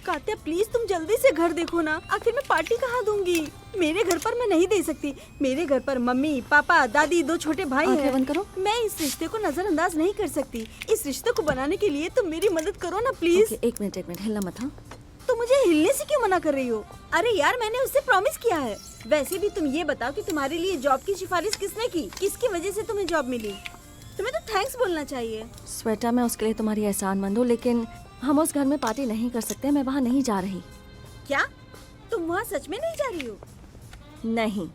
कात्या प्लीज तुम जल्दी से घर देखो ना, आखिर मैं पार्टी कहाँ दूंगी? मेरे घर पर मैं नहीं दे सकती। मेरे घर पर मम्मी पापा दादी 2 छोटे भाई आंखें हैं। बंद करो। मैं इस रिश्ते को नजरअंदाज नहीं कर सकती। इस रिश्ते को बनाने के लिए तुम मेरी मदद करो ना प्लीज। ओके, एक मिनट हिलना मत। हाँ, तो मुझे हिलने से क्यों मना कर रही हो? अरे यार मैंने उससे प्रॉमिस किया है। वैसे भी तुम ये बताओ कि तुम्हारे लिए जॉब की सिफारिश किसने की? किसकी वजह से तुम्हें जॉब मिली? तुम्हें तो थैंक्स बोलना चाहिए। स्वेता, मैं उसके लिए तुम्हारी एहसानमंद हूँ, लेकिन हम उस घर में पार्टी नहीं कर सकते। मैं वहाँ नहीं जा रही। क्या तुम वहाँ सच में नहीं जा रही हो? नहीं।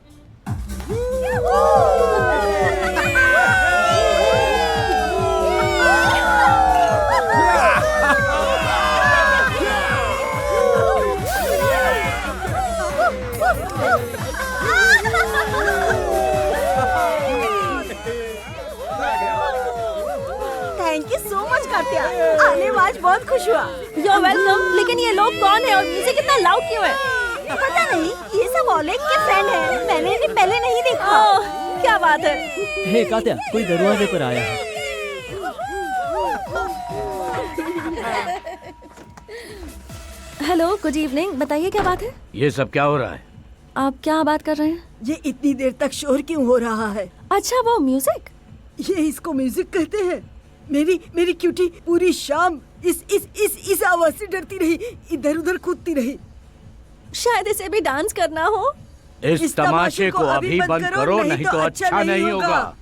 थैंक यू सो मच कात्या, आने में आज बहुत खुश हुआ। You're welcome। लेकिन ये लोग कौन है और म्यूजिक इतना लाउड क्यों है? पता नहीं, ये सब ओलेग के फ्रेंड हैं। मैंने इन्हें पहले नहीं देखा। ओह, क्या बात है। हे कात्या, कोई दरवाजे पर आया है। Hello, good evening. बताइए क्या बात है? ये सब क्या हो रहा है? आप क्या बात कर रहे हैं? ये इतनी देर तक शोर क्यों हो रहा है? अच्छा, वो म्यूजिक। ये इसको म्यूजिक कहते हैं। मेरी क्यूटी पूरी शाम इस आवाज से डरती रही, इधर उधर कूदती रही। शायद इसे भी डांस करना हो। इस तमाशे को अभी बंद करो, नहीं तो अच्छा नहीं होगा।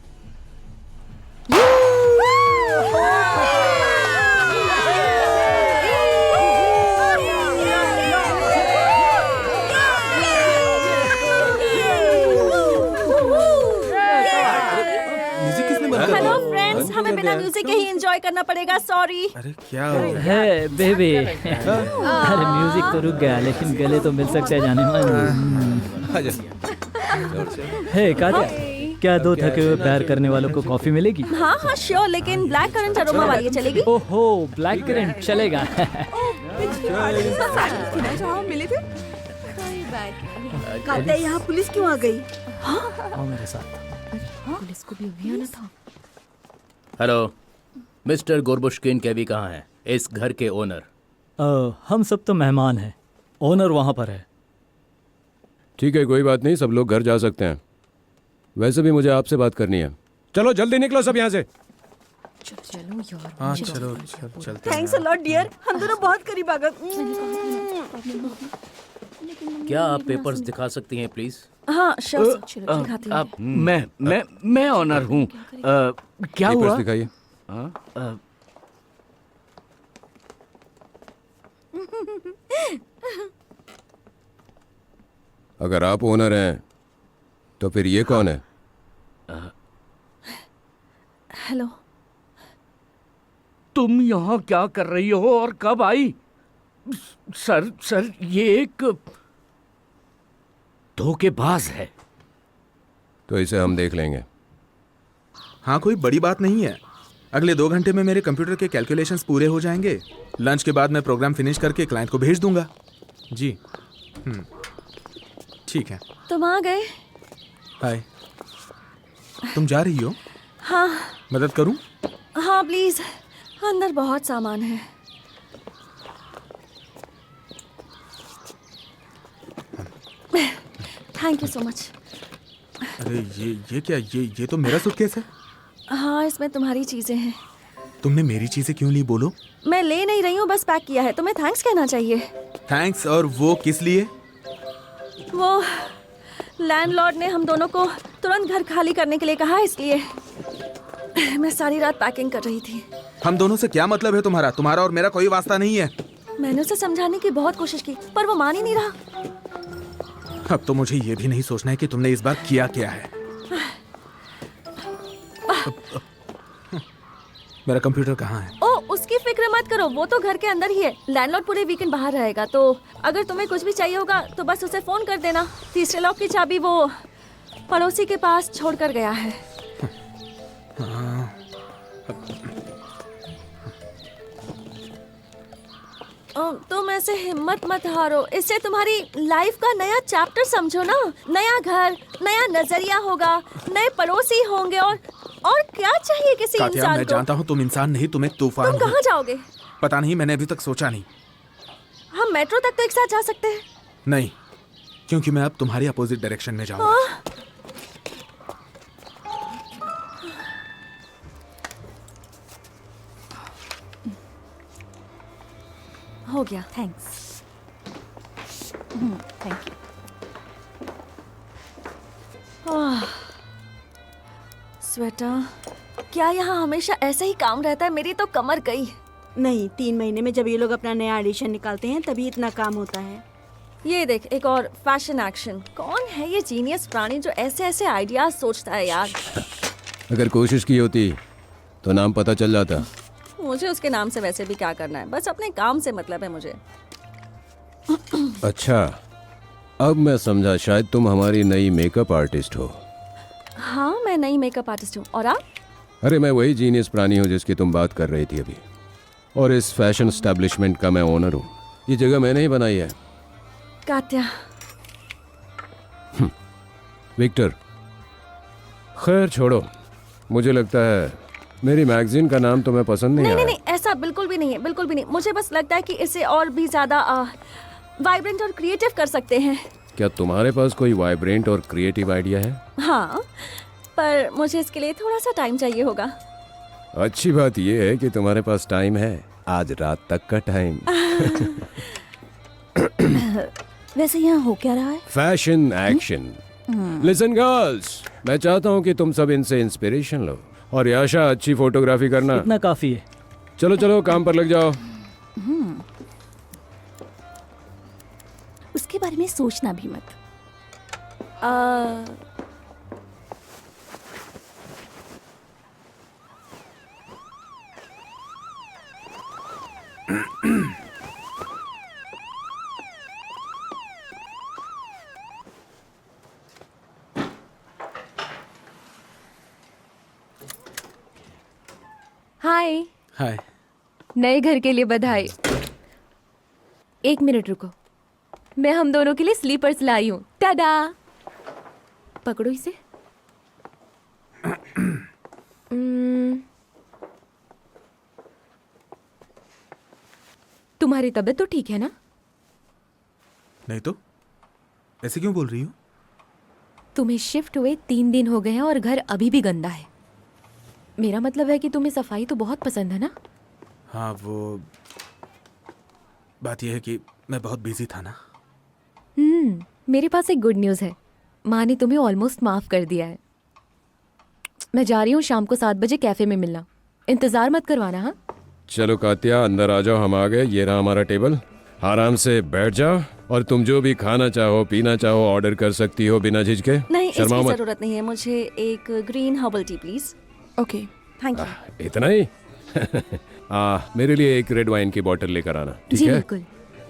म्यूजिक किसने बंद कर हेलो दिया? फ्रेंड्स, हमें बिना म्यूजिक के ही एंजॉय करना पड़ेगा। सॉरी। अरे क्या हो गया? है बेबी। अरे म्यूजिक तो रुक गया, लेकिन गले तो मिल सकते हैं जाने मन। हे कात्या, क्या 2 थके हुए प्यार करने वालों को कॉफी मिलेगी? हाँ हाँ श्योर, लेकिन ब्लैक करंट अरोमा वाली चलेगी? ओहो, ब्लैक करंट चलेगा। मिले थे। कात्या, यहाँ पुलिस क्यों आ गई? आओ मेरे साथ। पुलिस को भी अभी आना था। हेलो, मिस्टर गोरबुश्किन केवी कहाँ हैं? इस घर के ओनर। हम सब तो मेहमान हैं, ओनर वहाँ पर है। ठीक है, कोई बात नहीं, सब लोग घर जा सकते हैं। वैसे भी मुझे आपसे बात करनी है। चलो जल्दी निकलो सब यहाँ से। चलो यार। हाँ चलो चलते हैं। थैंक्स अ लॉट डियर, हम दोनों बहुत करीब आ गए। क्या आप पेपर्स दिखा सकती हैं प्लीज? हाँ श्योर, दिखाती हूँ। अब मैं ऑनर हूँ। क्या पेपर्स हुआ? दिखाइए। अगर आप ओनर हैं तो फिर ये कौन है? हेलो। तुम यहाँ क्या कर रही हो और कब आई? सर ये एक धोखेबाज है। तो इसे हम देख लेंगे। हाँ, कोई बड़ी बात नहीं है। अगले 2 घंटे में मेरे कंप्यूटर के कैलकुलेशंस पूरे हो जाएंगे। लंच के बाद मैं प्रोग्राम फिनिश करके क्लाइंट को भेज दूंगा। जी ठीक है। तुम आ गए? हाय, तुम जा रही हो? हाँ मदद करूं? हाँ प्लीज, अंदर बहुत सामान है। Thank you so much. अरे ये क्या? ये तो मेरा सूटकेस है। हाँ, इसमें तुम्हारी चीजें हैं। तुमने मेरी चीजें क्यों ली? बोलो। मैं ले नहीं रही हूँ, बस पैक किया है। तुम्हें थैंक्स कहना चाहिए। थैंक्स? और वो किस लिए? वो लैंडलॉर्ड ने हम दोनों को तुरंत घर खाली करने के लिए कहा, इसलिए मैं सारी रात पैकिंग कर रही थी। हम दोनों से क्या मतलब है तुम्हारा? तुम्हारा और मेरा कोई वास्ता नहीं है। मैंने उसे समझाने की बहुत कोशिश की, पर वो मान ही नहीं रहा। अब तो मुझे ये भी नहीं सोचना है कि तुमने इस बार किया क्या है। मेरा कंप्यूटर कहाँ है? ओ, उसकी फिक्र मत करो, वो तो घर के अंदर ही है। लैंडलॉर्ड पूरे वीकेंड बाहर रहेगा, तो अगर तुम्हें कुछ भी चाहिए होगा तो बस उसे फोन कर देना। तीसरे लॉक की चाबी वो पड़ोसी के पास छोड़ कर गया है। हाँ, तुम ऐसे हिम्मत मत हारो, इससे तुम्हारी लाइफ का नया चैप्टर समझो ना। नया घर, नया नजरिया होगा, नए पड़ोसी होंगे और क्या चाहिए किसी कातिया, इंसान मैं को। जानता हूँ तुम इंसान नहीं, तुम एक तूफान तुम हो। कहाँ जाओगे? पता नहीं, मैंने अभी तक सोचा नहीं। हम मेट्रो तक तो एक साथ जा सकते हैं। नहीं, क्योंकि मैं अब तुम्हारी अपोजिट डायरेक्शन में जाऊंगा। हो गया। थैंक्स। Thank you. स्वेता, क्या यहाँ हमेशा ऐसे ही काम रहता है? मेरी तो कमर गई। नहीं, 3 महीने में जब ये लोग अपना नया एडिशन निकालते हैं तभी इतना काम होता है। ये देख, एक और फैशन एक्शन। कौन है ये जीनियस प्राणी जो ऐसे ऐसे आइडियाज सोचता है यार? अगर कोशिश की होती तो नाम पता चल जाता। मुझे उसके नाम से वैसे भी क्या करना है, बस अपने काम से मतलब है मुझे। अच्छा, अब मैं समझा, शायद तुम हमारी नई मेकअप आर्टिस्ट हो। हाँ, मैं नई मेकअप आर्टिस्ट हूँ। और आप? अरे मैं वही जीनियस प्राणी हूँ जिसकी तुम बात कर रही थी अभी, और इस फैशन एस्टेब्लिशमेंट का मैं ओनर हूँ। ये जगह मैंने ही बनाई है। कात्या। विक्टर, खैर छोड़ो, मुझे लगता है मेरी मैगजीन का नाम तुम्हें पसंद नहीं नहीं आया। नहीं नहीं, ऐसा बिल्कुल भी नहीं है, बिल्कुल भी नहीं। मुझे बस लगता है कि इसे और भी ज्यादा वाइब्रेंट और क्रिएटिव कर सकते हैं। क्या तुम्हारे पास कोई वाइब्रेंट और क्रिएटिव आइडिया है? हाँ, पर मुझे इसके लिए थोड़ा सा टाइम चाहिए होगा। अच्छी बात यह है कि तुम्हारे पास टाइम है, आज रात तक का टाइम। वैसे यहाँ हो क्या रहा है? Fashion action. लिसन गर्ल्स, मैं चाहता हूँ कि तुम सब इनसे इंस्पिरेशन लो, और याशा अच्छी फोटोग्राफी करना। इतना काफी है। चलो चलो, काम पर लग जाओ। उसके बारे में सोचना भी मत। हाय। हाय। नए घर के लिए बधाई। 1 मिनट रुको, मैं हम दोनों के लिए स्लीपर्स लाई हूँ। टाडा। पकड़ो इसे। तुम्हारी तबीयत तो ठीक है ना? नहीं तो ऐसे क्यों बोल रही हो? तुम्हें शिफ्ट हुए 3 दिन हो गए हैं और घर अभी भी गंदा है। मेरा मतलब है कि तुम्हें सफाई तो बहुत पसंद है ना? हाँ, वो बात यह है कि मैं बहुत बिजी था ना। मेरे पास एक गुड न्यूज़ है। माँ ने तुम्हें ऑलमोस्ट माफ कर दिया है। मैं जा रही हूँ, शाम को 7 बजे कैफे में मिलना। इंतजार मत करवाना। हाँ, चलो कातिया, अंदर आ जाओ, हम आ गए। ये रहा हमारा टेबल, आराम से बैठ जाओ, और तुम जो भी खाना चाहो पीना चाहो ऑर्डर कर सकती हो बिना झिझके। नहीं, शर्माओ इसकी मत। जरूरत नहीं है। मुझे एक green herbal tea please. Okay. Thank you. इतना ही? मेरे लिए एक रेड वाइन की बोतल लेकर आना, ठीक जी है? बिल्कुल।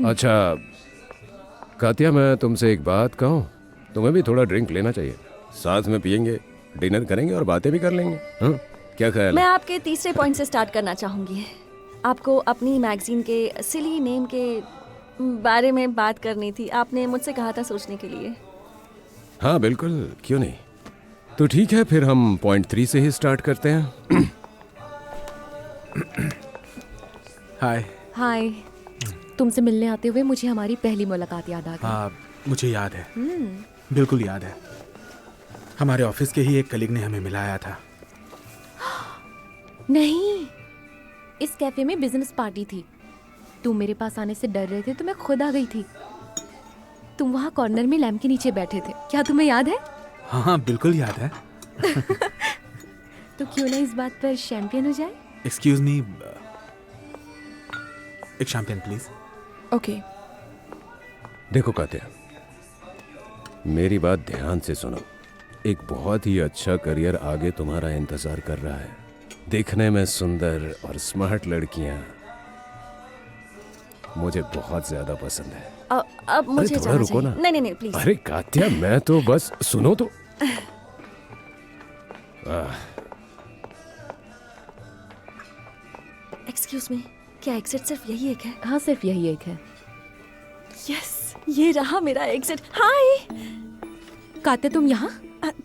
अच्छा कातिया, मैं तुमसे एक बात कहूँ, तुम्हें भी थोड़ा ड्रिंक लेना चाहिए। साथ में पियेंगे, डिनर करेंगे और बातें भी कर लेंगे। हाँ, क्या ख्याल मैं है? आपके तीसरे पॉइंट से स्टार्ट करना चाहूंगी। आपको अपनी मैगजीन के सिली नेम के बारे में बात करनी थी। आपने मुझसे कहा था सोचने के लिए। हाँ बिल्कुल, क्यों नहीं। तो ठीक है, फिर हम पॉइंट 3 से ही स्टार्ट करते हैं। हाय। हाय। तुमसे मिलने आते हुए मुझे हमारी पहली मुलाकात याद आ गई। हाँ, मुझे याद है, बिल्कुल याद है। हमारे ऑफिस के ही एक कलीग ने हमें मिलाया था। नहीं, इस कैफे में बिजनेस पार्टी थी। तुम मेरे पास आने से डर रहे थे तो मैं खुद आ गई थी। तुम वहाँ कॉर्नर में लैम्प के नीचे बैठे थे, क्या तुम्हें याद है? हाँ, बिल्कुल याद है। तो क्यों ना इस बात पर शैंपियन हो जाए? एक्सक्यूज मी, एक शैंपेन प्लीज। ओके। देखो कातिया, मेरी बात ध्यान से सुनो। एक बहुत ही अच्छा करियर आगे तुम्हारा इंतजार कर रहा है। देखने में सुंदर और स्मार्ट लड़कियां मुझे बहुत ज्यादा पसंद है। अब मुझे थोड़ा जाना रुको चाहिए। ना। नहीं नहीं नहीं प्लीज। अरे कातिया, मैं तो बस सुनो तो। एक्सक्यूज मी, क्या एग्जिट सिर्फ यही एक है? हाँ, सिर्फ यही एक है। यस, ये रहा मेरा एग्जिट। हाय काते, तुम यहाँ?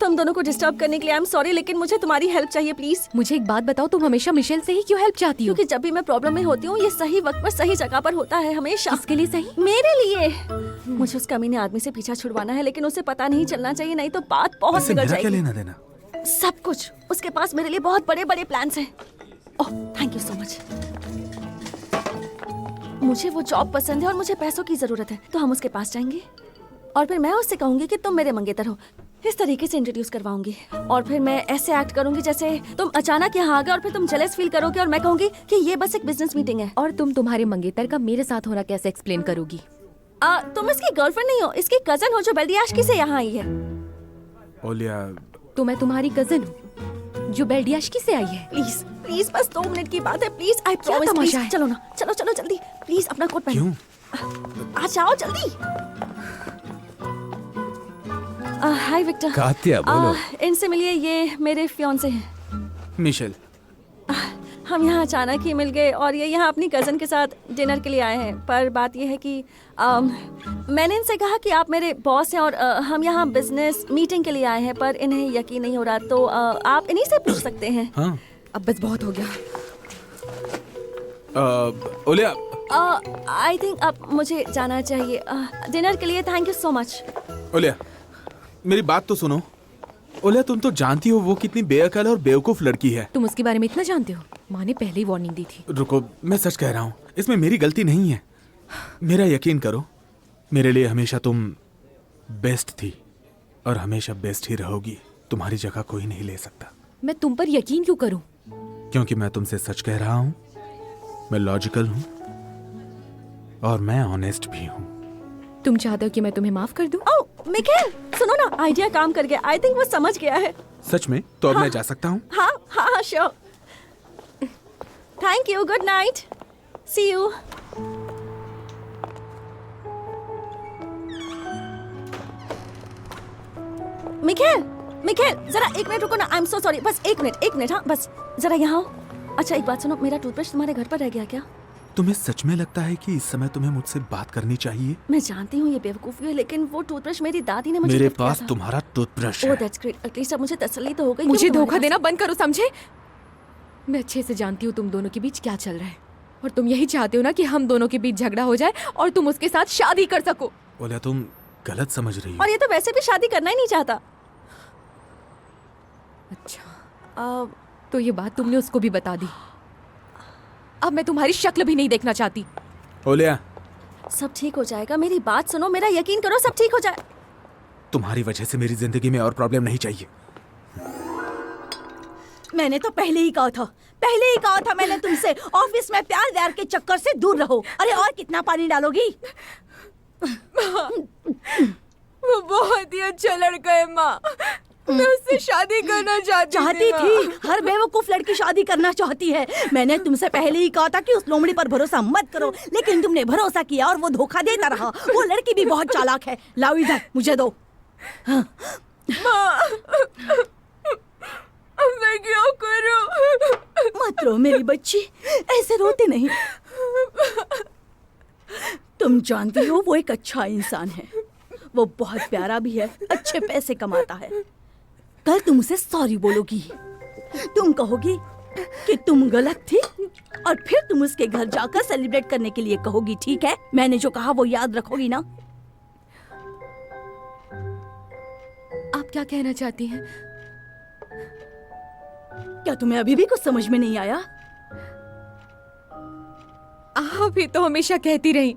तुम दोनों को डिस्टर्ब करने के लिए आई एम सॉरी, लेकिन मुझे तुम्हारी हेल्प चाहिए प्लीज। मुझे एक बात बताओ, तुम हमेशा मिशेल से ही क्यों हेल्प चाहती हो? क्योंकि जब भी मैं प्रॉब्लम में होती हूँ ये सही वक्त पर सही जगह पर होता है हमेशा। किसके लिए सही? मेरे लिए। मुझे उस कमीने आदमी से पीछा छुड़वाना है, लेकिन उसे पता नहीं चलना चाहिए, नहीं तो बात बहुत इससे बिगड़ मेरा क्या जाएगी। लेना देना? सब कुछ। उसके पास मेरे लिए बहुत बड़े बड़े प्लान्स हैं। ओह, थैंक यू सो मच। मुझे वो जॉब पसंद है और मुझे पैसों की जरूरत है, तो हम उसके पास जाएंगे और फिर मैं उससे कहूंगी कि तुम मेरे मंगेतर हो। इस तरीके से इंट्रोड्यूस करवाऊंगी और फिर मैं ऐसे एक्ट करूंगी जैसे तुम अचानक यहाँ आ गए और फिर तुम जेलस फील करोगे और मैं कहूंगी कि ये बस एक बिजनेस मीटिंग है। और तुम तुम्हारे मंगेतर का मेरे साथ होना कैसे एक्सप्लेन करोगी? तुम इसकी गर्लफ्रेंड नहीं हो, इसकी कजन हो जो बेल्डियाश्की से यहाँ आई है। ओलिया, तो मैं तुम्हारी कजन हूँ जो बेल्डियाश्की से आई है। प्लीज प्लीज, बस 2 मिनट की बात है प्लीज, आई प्रॉमिस। तमाशा है? चलो ना, चलो चलो जल्दी प्लीज, अपना कोट क्यों? पहनो। आ जाओ जल्दी। हाय विक्टर। कात्या, बोलो। इनसे मिलिए, ये मेरे फियांसे हैं। मिशेल। हम यहाँ अचानक ही मिल गए और ये यहाँ अपनी कज़न के साथ डिनर के लिए आए हैं। पर बात ये है कि मैंने इनसे कहा कि आप मेरे बॉस हैं और हम यहाँ बिजनेस मीटिंग के लिए आए हैं, पर इन्हें यकीन नहीं हो रहा, तो आप इन्हीं से पूछ सकते हैं। हाँ। अब बस बहुत हो गया। ओलिया, आई थिंक अब मुझे जाना चाहिए डिनर के लिए। Thank you so much. ओलिया, मेरी बात तो सुनो। ओलिया, तुम तो जानती हो वो कितनी बेअकल और बेवकूफ लड़की है। तुम उसके बारे में इतना जानते हो? माँ ने पहले ही वार्निंग दी थी। रुको, मैं सच कह रहा हूँ, इसमें मेरी गलती नहीं है। मेरा यकीन करो, मेरे लिए हमेशा तुम बेस्ट थी और हमेशा बेस्ट ही रहोगी। तुम्हारी जगह कोई नहीं ले सकता। मैं तुम पर यकीन क्यों करूं? क्योंकि मैं तुमसे सच कह रहा हूँ, मैं लॉजिकल हूँ और मैं ऑनेस्ट भी हूँ। तुम चाहते हो कि मैं तुम्हें माफ कर दूं? ओह मिकेल, सुनो ना, आइडिया काम कर गया। आई थिंक वो समझ गया है। सच में? तो अब मैं जा सकता हूँ? हाँ हाँ हाँ, sure. Thank you, good night, see you. Mikel, Mikel, जरा 1 मिनट रुको ना। आई एम सो सॉरी, बस 1 मिनट, हाँ बस जरा यहाँ आओ। अच्छा एक बात सुनो, मेरा टूथब्रश तुम्हारे घर पर रह गया क्या? तुम्हें सच में लगता है कि इस समय तुम्हें मुझसे बात करनी चाहिए? मैं जानती हूँ ये बेवकूफी है, लेकिन वो टूथब्रश मेरी दादी ने मुझे मेरे गिफ्ट किया पास था। तुम्हारा टूथब्रश ओह है। दैट्स ग्रेट, एटलीस्ट अब मुझे तसल्ली तो हो गई। मुझे कि वो धोखा तुम्हारे देना बंद करो, समझे? मैं अच्छे से जानती हूँ तुम दोनों के बीच क्या चल रहा है, और तुम यही चाहते हो ना कि हम दोनों के बीच झगड़ा हो जाए और तुम उसके साथ शादी कर सको। ओलिया, तुम गलत समझ रही हो। और ये तो वैसे भी शादी करना ही नहीं चाहता। अच्छा, तो ये बात तुमने उसको भी बता दी। अब मैं तुम्हारी शक्ल भी नहीं देखना चाहती। ओलिया, सब ठीक हो जाएगा, मेरी बात सुनो, मेरा यकीन करो, सब ठीक हो जाए। तुम्हारी वजह से मेरी जिंदगी में और प्रॉब्लम नहीं चाहिए। मैंने तो पहले ही कहा था मैंने तुमसे, ऑफिस में प्यार व्यार के चक्कर से दूर रहो। अरे और कितना पानी डालोगी? वो बहुत ही अच्छा लड़का है माँ, मैं उससे शादी करना चाहती थी। हर बेवकूफ लड़की शादी करना चाहती है। मैंने तुमसे पहले ही कहा था कि उस लोमड़ी पर भरोसा मत करो, लेकिन तुमने भरोसा किया और वो धोखा देता रहा। वो लड़की भी बहुत चालाक है। लाओ इधर, मुझे दो। मैं क्या करूं? मत रो मेरी बच्ची, ऐसे रोते नहीं। तुम जानती हो वो एक अच्छा इंसान है, वो बहुत प्यारा भी है, अच्छे पैसे कमाता है। कल तुम उसे सॉरी बोलोगी, तुम कहोगी कि तुम गलत थी और फिर तुम उसके घर जाकर सेलिब्रेट करने के लिए कहोगी। ठीक है? मैंने जो कहा वो याद रखोगी ना? आप क्या कहना चाहती हैं? क्या तुम्हें अभी भी कुछ समझ में नहीं आया? आप ही तो हमेशा कहती रही,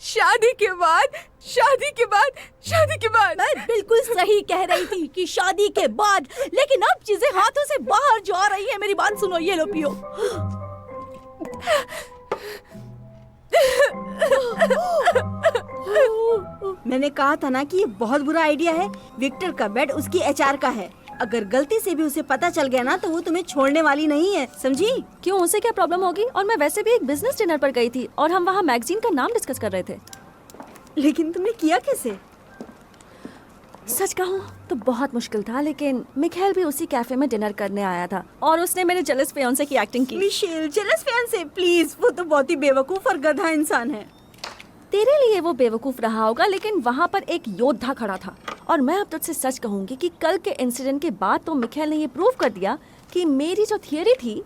शादी के बाद, शादी के बाद, शादी के बाद। मैं बिल्कुल सही कह रही थी कि शादी के बाद, लेकिन अब चीजें हाथों से बाहर जा रही है। मेरी बात सुनो, ये लो पियो। मैंने कहा था ना कि ये बहुत बुरा आइडिया है। विक्टर का बेड उसकी एचआर का है। अगर गलती से भी उसे पता चल गया ना तो वो तुम्हें छोड़ने वाली नहीं है, समझी? क्यों, उसे क्या प्रॉब्लम होगी? और मैं वैसे भी एक बिजनेस डिनर पर गई थी और हम वहाँ मैगजीन का नाम डिस्कस कर रहे थे। लेकिन तुमने किया कैसे? सच कहूँ तो बहुत मुश्किल था, लेकिन मिखेल भी उसी कैफे में डिनर करने आया था और उसने मेरे जेलस फियांसे की एक्टिंग की। मिशेल, जेलस फियांसे, प्लीज, वो तो बहुत ही बेवकूफ और गधा इंसान है। तेरे लिए वो बेवकूफ रहा होगा, लेकिन वहाँ पर एक योद्धा खड़ा था। और मैं अब तुझसे सच कहूंगी कि कल के इंसिडेंट के बाद तो मिखेल ने ये प्रूव कर दिया कि मेरी जो थियरी थी,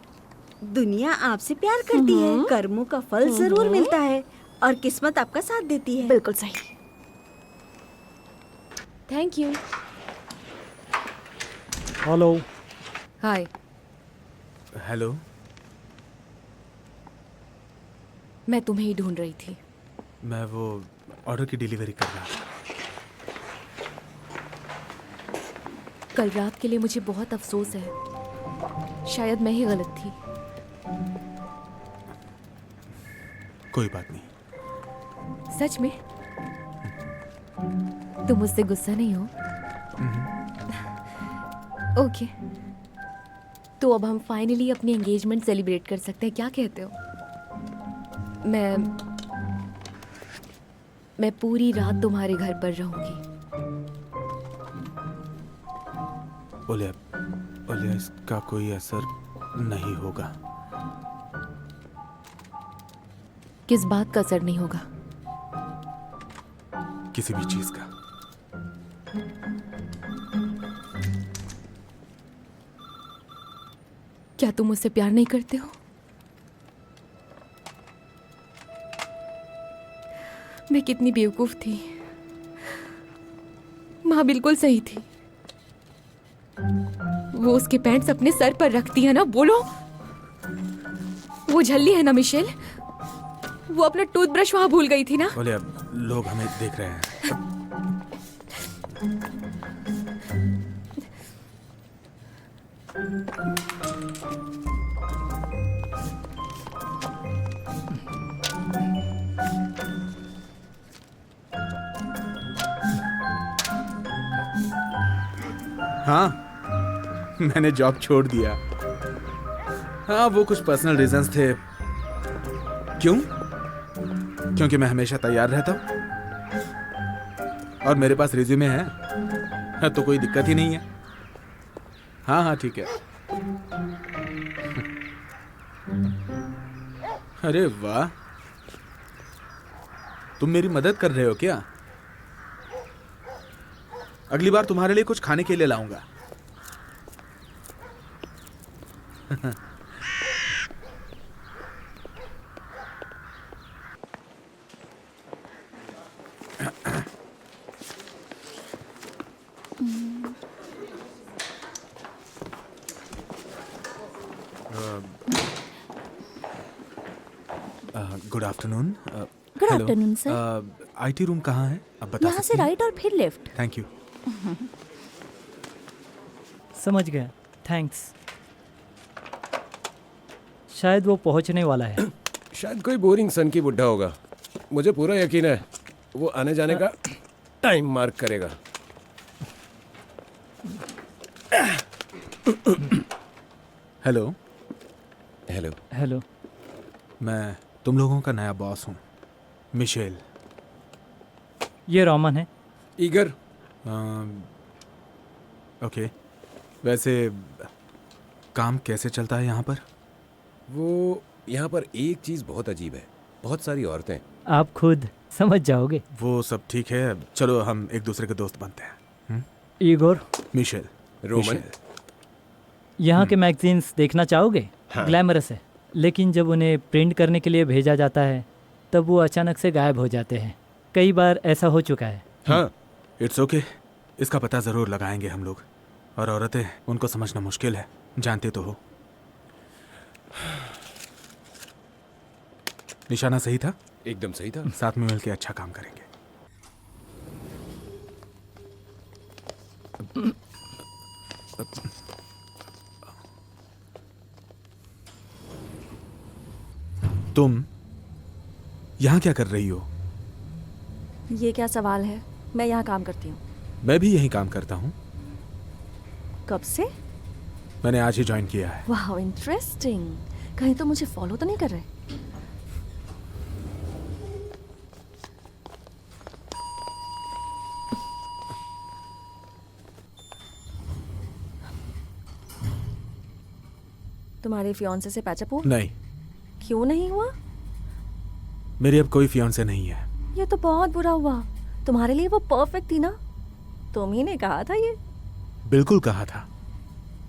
दुनिया आपसे प्यार करती है, कर्मों का फल जरूर मिलता है और किस्मत आपका साथ देती है। बिल्कुल सही। Thank you. Hello. Hi. Hello. मैं तुम्हें ही ढूंढ रही थी। मैं वो ऑर्डर की डिलीवरी कर रहा था। कल रात के लिए मुझे बहुत अफसोस है। शायद मैं ही गलत थी। कोई बात नहीं। सच में? तुम मुझसे गुस्सा नहीं हो? ओके। तो अब हम फाइनली अपनी एंगेजमेंट सेलिब्रेट कर सकते हैं, क्या कहते हो? मैं पूरी रात तुम्हारे घर पर रहूंगी। ओलिया, इसका कोई असर नहीं होगा। किस बात का असर नहीं होगा? किसी भी चीज का। क्या तुम मुझसे प्यार नहीं करते हो? मैं कितनी बेवकूफ थी। माँ बिल्कुल सही थी। वो उसके पैंट्स अपने सर पर रखती है ना। बोलो, वो झल्ली है ना मिशेल, वो अपना टूथब्रश वहां भूल गई थी ना। ओलिया, लोग हमें देख रहे हैं। हाँ, मैंने जॉब छोड़ दिया। हाँ, वो कुछ पर्सनल रीजंस थे। क्यों? क्योंकि मैं हमेशा तैयार रहता हूँ और मेरे पास रिज्यूमे है, तो कोई दिक्कत ही नहीं है। हाँ हाँ, ठीक है। अरे वाह, तुम मेरी मदद कर रहे हो क्या? अगली बार तुम्हारे लिए कुछ खाने के लिए लाऊंगा। Good afternoon. Good afternoon sir. IT room कहाँ है, आप बता यहाँ से सकती हैं? राइट और फिर लेफ्ट। Thank you. समझ गया, थैंक्स। शायद वो पहुंचने वाला है। शायद कोई बोरिंग सन की बुड्ढा होगा। मुझे पूरा यकीन है वो आने जाने का टाइम मार्क करेगा। हेलो। हेलो। हेलो। मैं तुम लोगों का नया बॉस हूँ, मिशेल। ये रोमन है। ईगर। ओके। वैसे काम कैसे चलता है यहाँ पर? वो यहाँ पर एक चीज़ बहुत अजीब है, बहुत सारी औरतें। आप खुद समझ जाओगे। वो सब ठीक है, चलो हम एक दूसरे के दोस्त बनते हैं। ईगोर। मिशेल। रोमन। यहाँ के मैगजीन्स देखना चाहोगे? हाँ। ग्लैमरस है, लेकिन जब उन्हें प्रिंट करने के लिए भेजा जाता है तब वो अचानक से गायब हो जाते हैं। कई बार ऐसा हो चुका है। हाँ। इट्स ओके, इसका पता ज़रूर लगाएंगे हम लोग। और औरतें, उनको समझना मुश्किल है, जानते तो हो। निशाना सही था? एकदम सही था। साथ में मिलकर अच्छा काम करेंगे। तुम यहाँ क्या कर रही हो? ये क्या सवाल है? मैं यहाँ काम करती हूँ। मैं भी यहीं काम करता हूँ। कब से? मैंने आज ही ज्वाइन किया है। वाह, इंटरेस्टिंग। कहीं तो मुझे फॉलो तो नहीं कर रहे? तुम्हारे फियांसे से पैचअप हुआ? नहीं, क्यों नहीं हुआ? मेरी अब कोई फियांसे नहीं है। ये तो बहुत बुरा हुआ। तुम्हारे लिए वो परफेक्ट थी ना? तुम ही ने कहा था ये। बिल्कुल कहा था,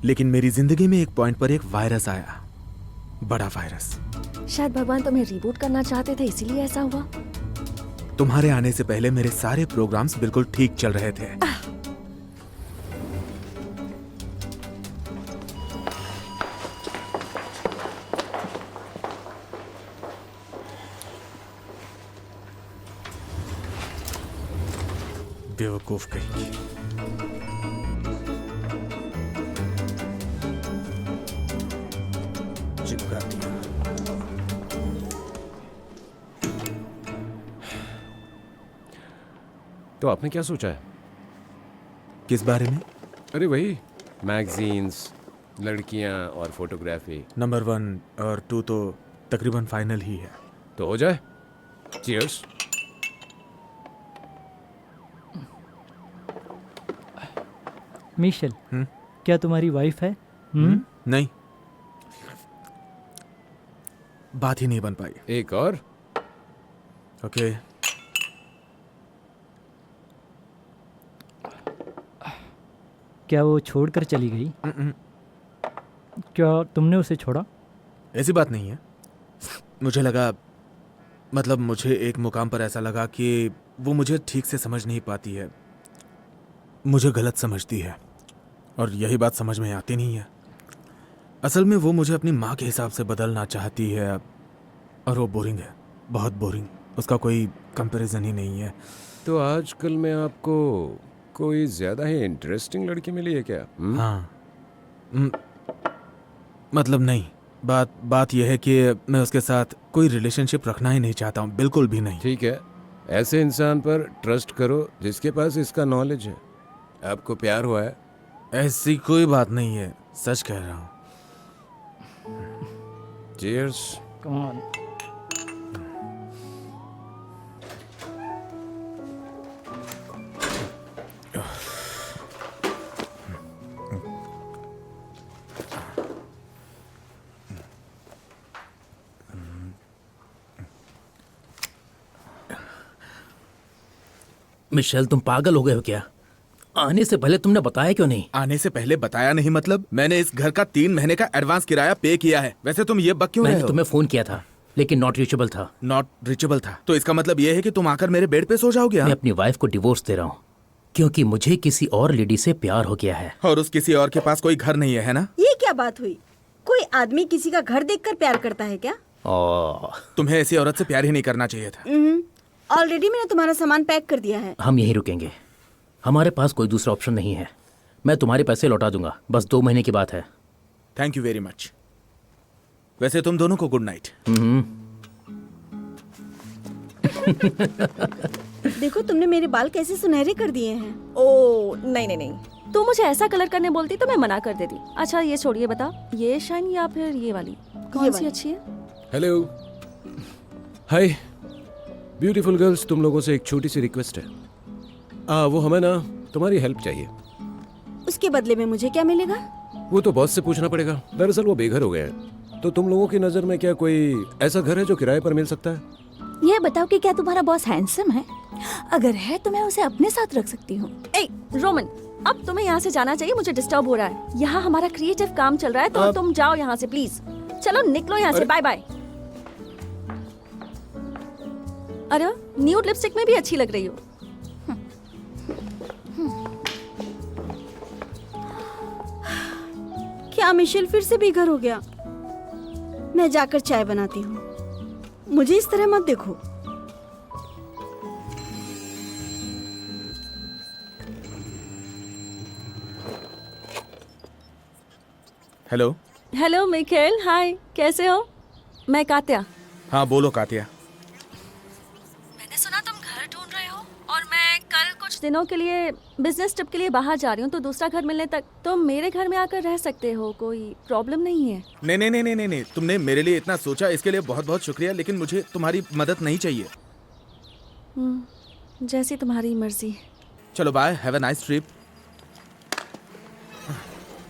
लेकिन मेरी जिंदगी में एक पॉइंट पर एक वायरस आया, बड़ा वायरस। शायद भगवान तुम्हें रिबूट करना चाहते थे, इसीलिए ऐसा हुआ। तुम्हारे आने से पहले मेरे सारे प्रोग्राम्स बिल्कुल ठीक चल रहे थे। बेवकूफ कहीं। चिपका दिया। तो आपने क्या सोचा है? किस बारे में? अरे वही मैगजीन्स, लड़कियां और फोटोग्राफी। नंबर 1 और 2 तो तकरीबन फाइनल ही है। तो हो जाए। चीयर्स। मिशेल, क्या तुम्हारी वाइफ है? नहीं, बात ही नहीं बन पाई। एक और। ओके। क्या वो छोड़कर चली गई? क्या तुमने उसे छोड़ा? ऐसी बात नहीं है। मुझे लगा, मतलब मुझे एक मुकाम पर ऐसा लगा कि वो मुझे ठीक से समझ नहीं पाती है, मुझे गलत समझती है, और यही बात समझ में आती नहीं है। असल में वो मुझे अपनी माँ के हिसाब से बदलना चाहती है, और वो बोरिंग है, बहुत बोरिंग। उसका कोई कंपैरिजन ही नहीं है। तो आजकल में आपको कोई ज्यादा ही इंटरेस्टिंग लड़की मिली है क्या? हाँ, मतलब नहीं, बात यह है कि मैं उसके साथ कोई रिलेशनशिप रखना ही नहीं चाहता हूँ, बिल्कुल भी नहीं। ठीक है, ऐसे इंसान पर ट्रस्ट करो जिसके पास इसका नॉलेज है। आपको प्यार हुआ है? ऐसी कोई बात नहीं है, सच कह रहा हूँ। चीयर्स। Come on. मिशेल, तुम पागल हो गए हो क्या? आने से पहले तुमने बताया क्यों नहीं? आने से पहले बताया नहीं मतलब? मैंने इस घर का 3 महीने का एडवांस किराया पे किया है। वैसे तुम ये बक क्यों रहे मैंने हो? तुम्हें फोन किया था, लेकिन नॉट रीचेबल था। नॉट रीचेबल था? तो इसका मतलब ये है कि तुम आकर मेरे बेड पे सो जाओगे? मैं अपनी वाइफ को डिवोर्स दे रहा हूँ, क्योंकि मुझे किसी और लेडी से प्यार हो गया है। और उस किसी और के पास कोई घर नहीं है ना? ये क्या बात हुई? कोई आदमी किसी का घर देखकर प्यार करता है क्या? तुम्हें ऐसी औरत से प्यार ही नहीं करना चाहिए था। ऑलरेडी मैंने तुम्हारा सामान पैक कर दिया है। हम यहीं रुकेंगे, हमारे पास कोई दूसरा ऑप्शन नहीं है। मैं तुम्हारे पैसे लौटा दूंगा, बस 2 महीने की बात है। Thank you very much. वैसे तुम दोनों को गुड नाइट। देखो तुमने मेरे बाल कैसे सुनहरे कर दिए हैं। ओ नहीं नहीं नहीं, तू मुझे ऐसा कलर करने बोलती तो मैं मना कर देती। अच्छा ये छोड़िए, बता ये शाइन या फिर ये वाली कौन सी अच्छी है? हेलो, हाय ब्यूटीफुल गर्ल्स, तुम लोगों से एक छोटी सी रिक्वेस्ट है। वो हमें ना तुम्हारी हेल्प चाहिए। उसके बदले में मुझे क्या मिलेगा? वो तो बॉस से पूछना पड़ेगा। दरअसल वो बेघर हो गए हैं, तो तुम लोगों की नजर में क्या कोई ऐसा घर है जो किराए पर मिल सकता है? ये बताओ कि क्या तुम्हारा बॉस हैंडसम है? अगर है तो मैं उसे अपने साथ रख सकती हूँ। ए रोमन, अब तुम्हें यहाँ से जाना चाहिए, मुझे डिस्टर्ब हो रहा है। यहाँ हमारा क्रिएटिव काम चल रहा है, तो तुम जाओ यहाँ से प्लीज। चलो निकलो यहाँ से, बाय बाय। अरे न्यूड लिपस्टिक में भी अच्छी लग रही हो। क्या मिशेल फिर से बेघर हो गया? मैं जाकर चाय बनाती हूँ। मुझे इस तरह मत देखो। हेलो। हेलो मिखेल, हाय, कैसे हो? मैं कात्या। हाँ बोलो कातिया। मैंने सुना तुम घर ढूंढ रहे हो, और मैं कल कुछ दिनों के लिए बिजनेस ट्रिप के लिए बाहर जा रही हूँ, तो दूसरा घर मिलने तक तुम मेरे घर में आकर रह सकते हो, कोई प्रॉब्लम नहीं है। नहीं नहीं नहीं नहीं नहीं, तुमने मेरे लिए इतना सोचा, इसके लिए बहुत बहुत शुक्रिया, लेकिन मुझे तुम्हारी मदद नहीं चाहिए। जैसी तुम्हारी मर्जी। चलो bye, have a nice trip.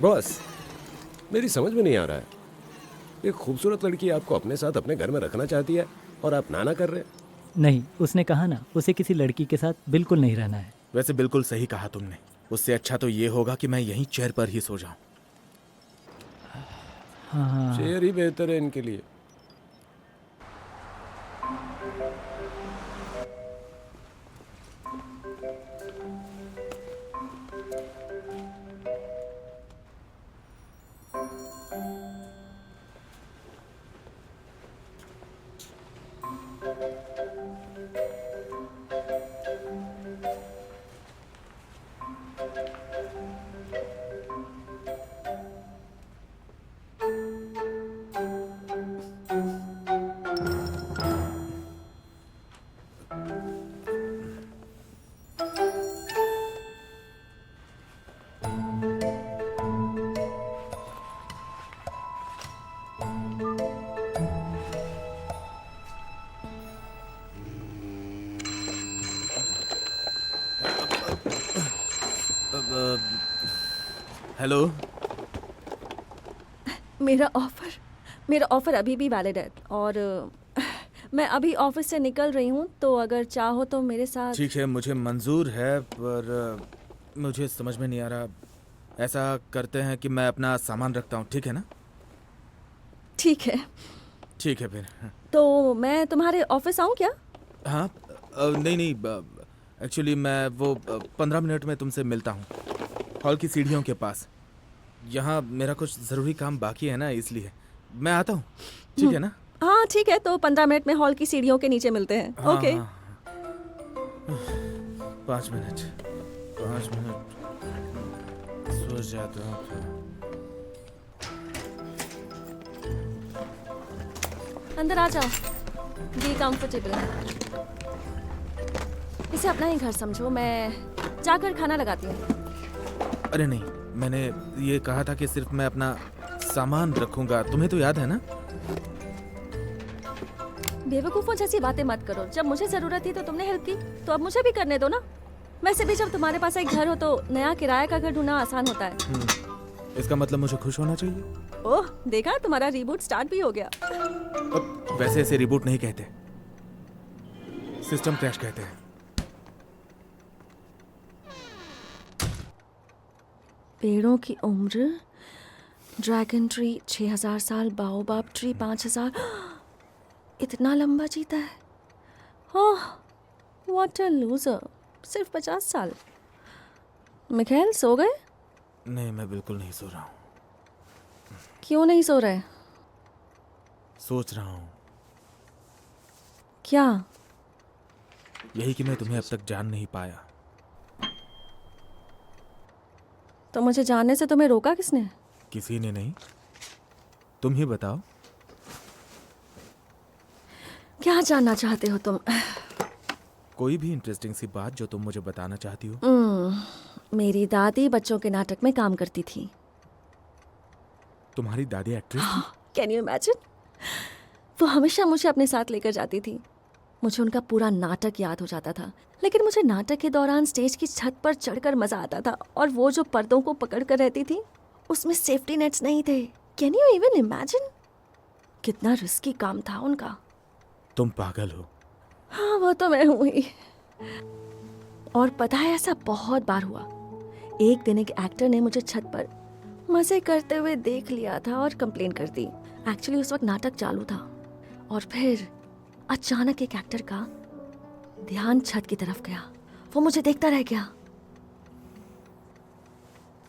Boss, मेरी समझ में नहीं आ रहा है, एक खूबसूरत लड़की आपको अपने साथ अपने घर में रखना चाहती है और आप ना कर रहे हैं। नहीं, उसने कहा ना उसे किसी लड़की के साथ बिल्कुल नहीं रहना है। वैसे बिल्कुल सही कहा तुमने। उससे अच्छा तो ये होगा कि मैं यहीं चेयर पर ही सो जाऊं। हाँ, चेयर ही बेहतर है इनके लिए। हेलो। मेरा ऑफर अभी भी वैलिड है और मैं अभी ऑफिस से निकल रही हूँ, तो अगर चाहो तो मेरे साथ। ठीक है, मुझे मंजूर है, पर मुझे समझ में नहीं आ रहा। ऐसा करते हैं कि मैं अपना सामान रखता हूँ, ठीक है ना? ठीक है, ठीक है फिर। तो मैं तुम्हारे ऑफिस आऊँ क्या? हाँ, नहीं, एक्चुअली मैं वो 15 मिनट में तुमसे मिलता हूँ, हॉल की सीढ़ियों के पास। यहाँ मेरा कुछ ज़रूरी काम बाकी है ना, इसलिए मैं आता हूँ, ठीक है ना? हाँ ठीक है, तो 15 मिनट में हॉल की सीढ़ियों के नीचे मिलते हैं। हाँ, ओके। हाँ। 5 मिनट सो जाता हूँ फिर। अंदर आ जाओ, बी कंफर्टेबल। इसे अपना ही घर समझो, मैं जाकर खाना लगाती हूँ। अरे नहीं, मैंने ये कहा था कि सिर्फ मैं अपना सामान रखूंगा, तुम्हें तो याद है ना? बेवकूफ़ों जैसी बातें मत करो। जब मुझे ज़रूरत थी तो तुमने हेल्प की, तो अब मुझे भी करने दो ना। वैसे भी जब तुम्हारे पास एक घर हो तो नया किराए का घर ढूंढना आसान होता है। इसका मतलब मुझे खुश होना चाहिए। ओह, देखा, तुम्हारा रीबूट स्टार्ट भी हो गया। अब वैसे इसे रिबूट नहीं कहते, सिस्टम क्रैश कहते हैं। पेड़ों की उम्र, ड्रैगन ट्री 6000 साल, बाओबाब ट्री 5000। इतना लंबा जीता है। ओह, व्हाट अ लूजर। सिर्फ 50 साल। मिखाइल, सो गए? नहीं, मैं बिल्कुल नहीं सो रहा हूँ। क्यों नहीं सो रहे? सोच रहा हूँ क्या? यही कि मैं तुम्हें अब तक जान नहीं पाया। तो मुझे जानने से तुम्हें रोका किसने? किसी ने नहीं, तुम ही बताओ। क्या जानना चाहते हो तुम? कोई भी इंटरेस्टिंग सी बात जो तुम मुझे बताना चाहती हो। मेरी दादी बच्चों के नाटक में काम करती थी। तुम्हारी दादी एक्ट्रेस थी? Can you imagine? वो हमेशा मुझे अपने साथ लेकर जाती थी। मुझे उनका पूरा नाटक याद हो जाता था, लेकिन मुझे नाटक के दौरान स्टेज की छत पर चढ़कर मजा आता था, और वो जो पर्दों को पकड़ कर रहती थी उसमें सेफ्टी नेट्स नहीं थे। Can you even imagine? कितना रिस्की काम था उनका। तुम पागल हो। हाँ, वो तो मैं हूँ ही। और पता है, ऐसा बहुत बार हुआ। एक दिन एक एक्टर ने मुझे छत पर मजे करते हुए देख लिया था और कंप्लेन कर दी। एक्चुअली उस वक्त नाटक चालू था, और फिर अचानक एक एक्टर का ध्यान छत की तरफ गया। वो मुझे देखता रह गया।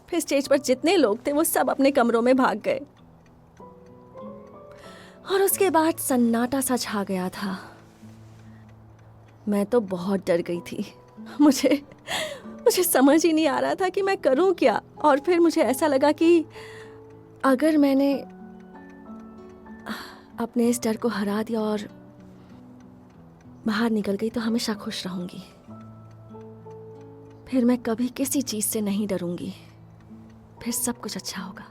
फिर स्टेज पर जितने लोग थे वो सब अपने कमरों में भाग गए, और उसके बाद सन्नाटा सा छा गया था। मैं तो बहुत डर गई थी। मुझे समझ ही नहीं आ रहा था कि मैं करूं क्या। और फिर मुझे ऐसा लगा कि अगर मैंने अपने इस डर को हरा दिया और बाहर निकल गई तो हमेशा खुश रहूंगी। फिर मैं कभी किसी चीज से नहीं डरूंगी। फिर सब कुछ अच्छा होगा।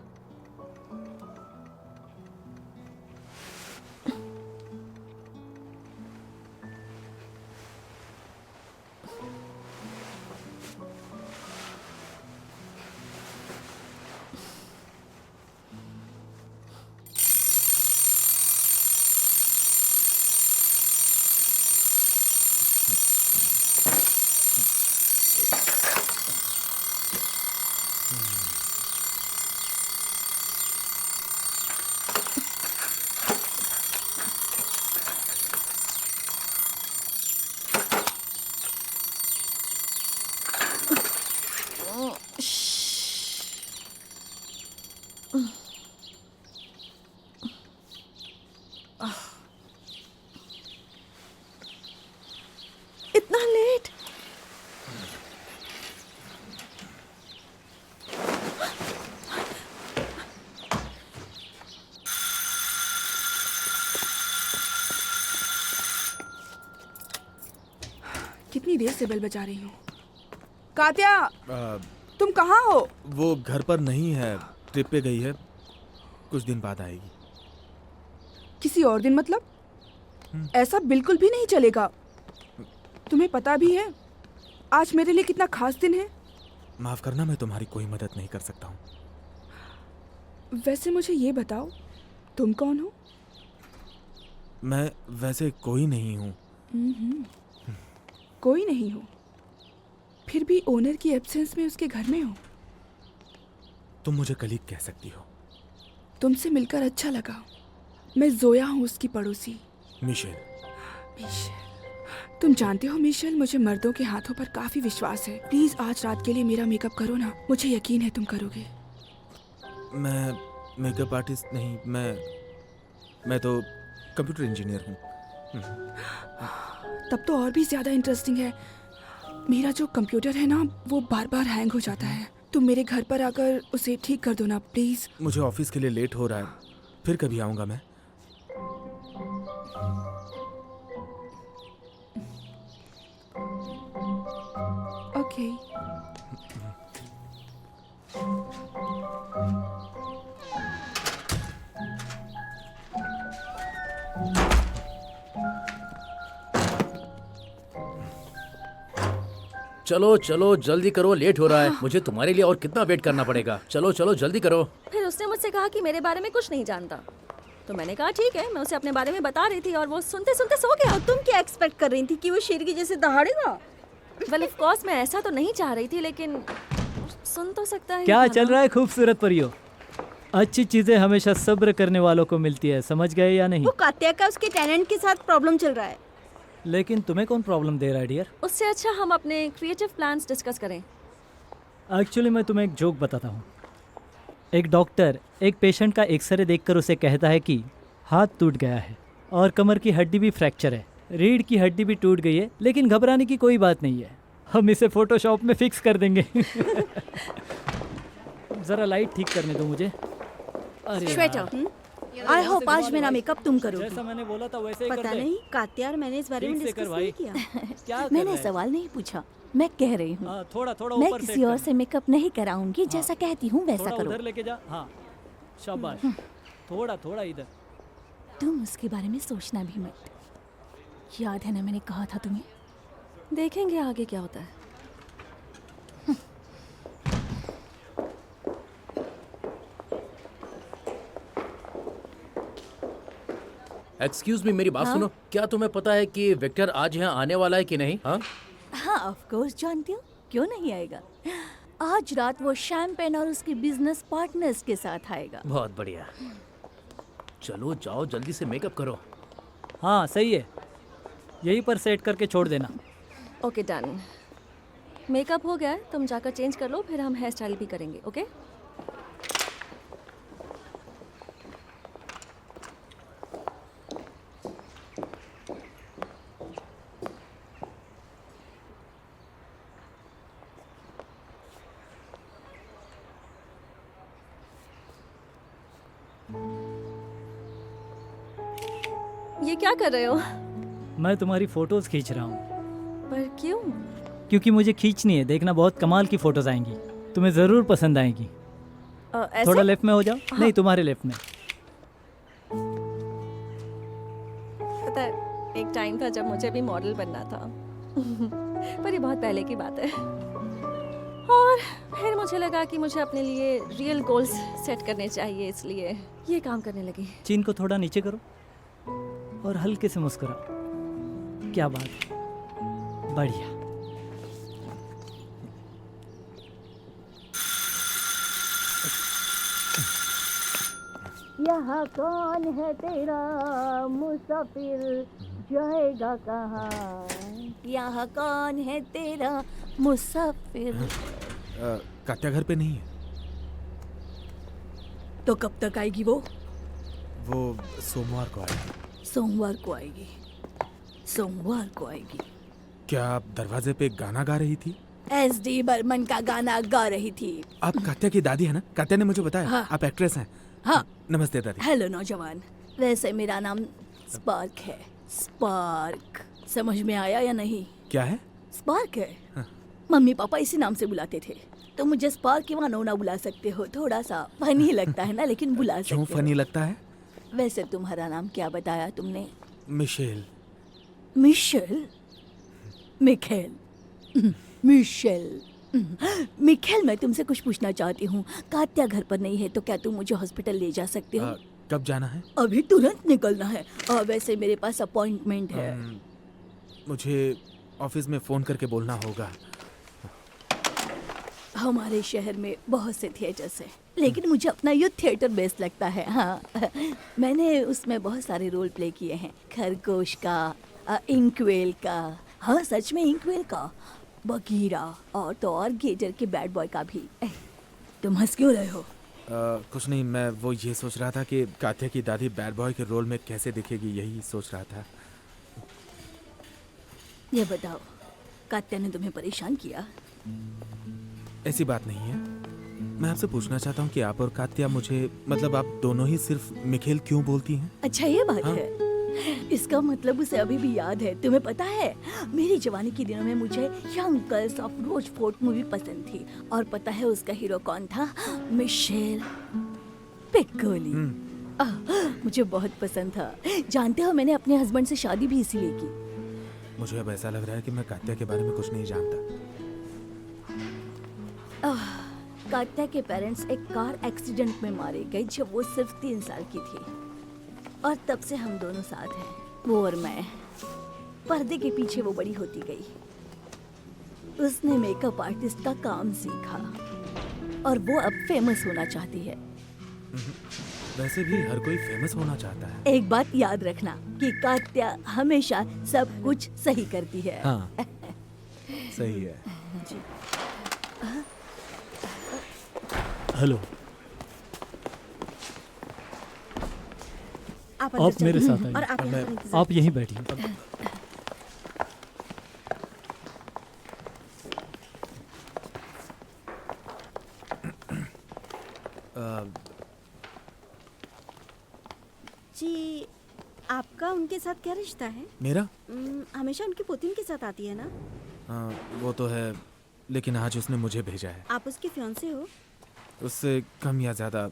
कितनी देर से बेल बजा रही हूँ। कात्या, आ, तुम कहाँ हो? वो घर पर नहीं है, ट्रिप पे गई है, कुछ दिन बाद आएगी। किसी और दिन मतलब? ऐसा बिल्कुल भी नहीं चलेगा। तुम्हें पता भी है आज मेरे लिए कितना खास दिन है। माफ करना, मैं तुम्हारी कोई मदद नहीं कर सकता हूँ। वैसे मुझे ये बताओ, तुम कौन हो? मैं वैसे कोई नहीं हूँ। कोई नहीं हो, फिर भी ओनर की एब्सेंस में उसके घर में हो। तुम मुझे कलीग कह सकती हो। तुमसे मिलकर अच्छा लगा। मैं जोया हूँ, उसकी पड़ोसी। मिशेल। मिशेल, तुम जानते हो मिशेल, मुझे मर्दों के हाथों पर काफी विश्वास है। प्लीज आज रात के लिए मेरा मेकअप करो ना, मुझे यकीन है तुम करोगे। मैं मेकअप आर्टिस्ट नहीं, मैं तो कंप्यूटर इंजीनियर हूँ। तब तो और भी ज्यादा इंटरेस्टिंग है। मेरा जो कंप्यूटर है ना, वो बार बार हैंग हो जाता है। तुम मेरे घर पर आकर उसे ठीक कर दो ना प्लीज। मुझे ऑफिस के लिए लेट हो रहा है, फिर कभी आऊँगा मैं। ओके। चलो चलो जल्दी करो, लेट हो रहा है। मुझे तुम्हारे लिए और कितना वेट करना पड़ेगा। चलो चलो जल्दी करो। फिर उसने मुझसे कहा कि मेरे बारे में कुछ नहीं जानता, तो मैंने कहा ठीक है। मैं उसे अपने बारे में बता रही थी और वो सुनते सुनते सो गया। और तुम क्या एक्सपेक्ट कर रही थी कि वो शेर की जैसे दहाड़ेगा? वेल ऑफ कोर्स मैं ऐसा तो नहीं चाह रही थी, लेकिन सुन तो सकता है। क्या चल रहा है खूबसूरत परियों? अच्छी चीजें हमेशा सब्र करने वालों को मिलती है, समझ गए या नहीं? वो कात्या का उसके टेनेंट के साथ प्रॉब्लम चल रहा है। लेकिन तुम्हें कौन प्रॉब्लम दे रहा है डियर? उससे अच्छा हम अपने क्रिएटिव प्लान्स डिस्कस करें। एक्चुअली मैं तुम्हें एक जोक बताता हूँ। एक डॉक्टर एक पेशेंट का एक्सरे देखकर उसे कहता है कि हाथ टूट गया है और कमर की हड्डी भी फ्रैक्चर है, रीढ़ की हड्डी भी टूट गई है, लेकिन घबराने की कोई बात नहीं है, हम इसे फोटोशॉप में फिक्स कर देंगे। ज़रा लाइट ठीक करने दो मुझे। अरे श्वेता, आई होप आज मेरा मेकअप तुम करोगी। जैसा मैंने बोला था वैसे ही कर पता दे। नहीं कात्या और मैंने इस बारे में ठीक से कर डिस्कस भाई। नहीं किया। क्या कर मैंने रहे हैं? सवाल नहीं पूछा, मैं कह रही हूँ। हाँ, थोड़ा थोड़ा मैं ऊपर किसी सेट और कर। से मेकअप नहीं कराऊंगी, जैसा कहती हूँ वैसा थोड़ा करो। उधर लेके जा। हाँ शाबाश, थोड़ा थोड़ा इधर। तुम उसके बारे में सोचना भी मत। याद है ना मैंने कहा था तुम्हें? देखेंगे आगे क्या होता है। एक्सक्यूज मी, मेरी बात सुनो। क्या तुम्हें पता है कि विक्टर आज यहाँ आने वाला है कि नहीं? हाँ हाँ ऑफ कोर्स जानती हूँ, क्यों नहीं आएगा। आज रात वो शैम्पेन और उसके बिजनेस पार्टनर्स के साथ आएगा। बहुत बढ़िया। चलो जाओ जल्दी से मेकअप करो। हाँ सही है, यहीं पर सेट करके छोड़ देना। Okay done. मेकअप हो गया है, तुम जाकर चेंज कर लो, फिर हम हेयर स्टाइल भी करेंगे। ओके ये क्या कर रहे हो? मैं तुम्हारी फोटोज खींच रहा हूँ। पर क्यों? क्योंकि मुझे खींचनी है, देखना बहुत कमाल की फोटोज आएंगी, तुम्हें ज़रूर पसंद आएंगी। ऐसे? थोड़ा लेफ्ट में हो जाओ। हाँ। नहीं, तुम्हारे लेफ्ट में। पता है, एक टाइम था जब मुझे भी मॉडल बनना था। पर ये बहुत पहले की बात है। और फिर मुझे लगा कि मुझे अपने लिए रियल गोल्स सेट करने चाहिए, इसलिए ये काम करने लगी। चीन को थोड़ा नीचे करो और हल्के से मुस्कुराओ। क्या बात है, बढ़िया। यहाँ कौन है तेरा मुसाफिर, जाएगा कहाँ? यहाँ कौन है तेरा मुसाफिर? कात्या घर पे नहीं है। तो कब तक आएगी वो? वो सोमवार को आएगी। सोमवार को आएगी। सोमवार को आएगी। क्या आप दरवाजे पे गाना गा रही थी? SD बर्मन का गाना गा रही थी। आप कात्या की दादी है ना? कात्या ने मुझे बताया। हाँ। आप एक्ट्रेस हैं। हाँ। नमस्ते दादी। हेलो नौजवान। वैसे मेरा नाम स्पार्क है। स्पार्क, समझ में आया या नहीं? क्या है? स्पार्क है। मम्मी पापा इसी नाम से बुलाते थे, तो मुझे स्पार्क क्यों ना बुला सकते हो? थोड़ा सा फनी लगता है ना, लेकिन बुला सकते क्यों हो। फनी लगता है? वैसे तुम्हारा नाम क्या बताया तुमने? Michelle. Michelle? Mikhail? Michelle? Mikhail, मैं तुमसे कुछ पूछना चाहती हूँ। कात्या घर पर नहीं है तो क्या तुम मुझे हॉस्पिटल ले जा सकते हो? कब जाना है? अभी तुरंत निकलना है। वैसे मेरे पास अपॉइंटमेंट है। मुझे ऑफिस में फोन करके बोलना होगा। हमारे शहर में बहुत से थिएटर्स हैं, लेकिन मुझे अपना ये थिएटर बेस्ट लगता है। हाँ, मैंने उसमें बहुत सारे रोल प्ले किए हैं। खरगोश का, इंकवेल का, हाँ सच में इंकवेल का, बगीरा, और तो और गेटर के बैड बॉय का भी। तुम हंस क्यों रहे हो? कुछ नहीं, मैं वो ये सोच रहा था कि कात्या की दादी बैड बॉय के रोल में कैसे दिखेगी, यही सोच रहा था। ये बताओ, कात्या ने तुम्हें परेशान किया? ऐसी बात नहीं है। मैं आपसे पूछना चाहता हूँ कि आप और कात्या मुझे, मतलब आप दोनों ही सिर्फ मिखेल क्यों बोलती हैं? अच्छा ये बात हाँ? है। इसका मतलब उसे अभी भी याद है। तुम्हें पता है, मेरी जवानी के दिनों में मुझे यंग गर्ल्स ऑफ रोचफोर्ट मूवी पसंद थी, और पता है उसका हीरो कौन था? मिशेल पिक्कोली। मुझे बहुत पसंद था। जानते हो, मैंने अपने हस्बैंड से शादी भी इसीलिए की। मुझे अब ऐसा लग रहा है कि मैं कात्या के बारे में कुछ नहीं जानता। कात्या के पेरेंट्स एक कार एक्सीडेंट में मारे गए जब वो सिर्फ 3 साल की थी, और तब से हम दोनों साथ हैं, वो और मैं। पर्दे के पीछे वो बड़ी होती गई। उसने मेकअप आर्टिस्ट का काम सीखा, और वो अब फेमस होना चाहती है। वैसे भी हर कोई फेमस होना चाहता है। एक बात याद रखना कि कात्या हमेशा सब कुछ सही करती है। हाँ, सही है। जी। हेलो, आप मेरे साथ आइए। और आप यहाँ पर इंतजार आप यहीं बैठिए। जी, आपका उनके साथ क्या रिश्ता है? मेरा? हमेशा उनकी पोतीन के साथ आती है ना? हाँ, वो तो है, लेकिन आज उसने मुझे भेजा है। आप उसके फियांसे हो? उससे कम या ज्यादा।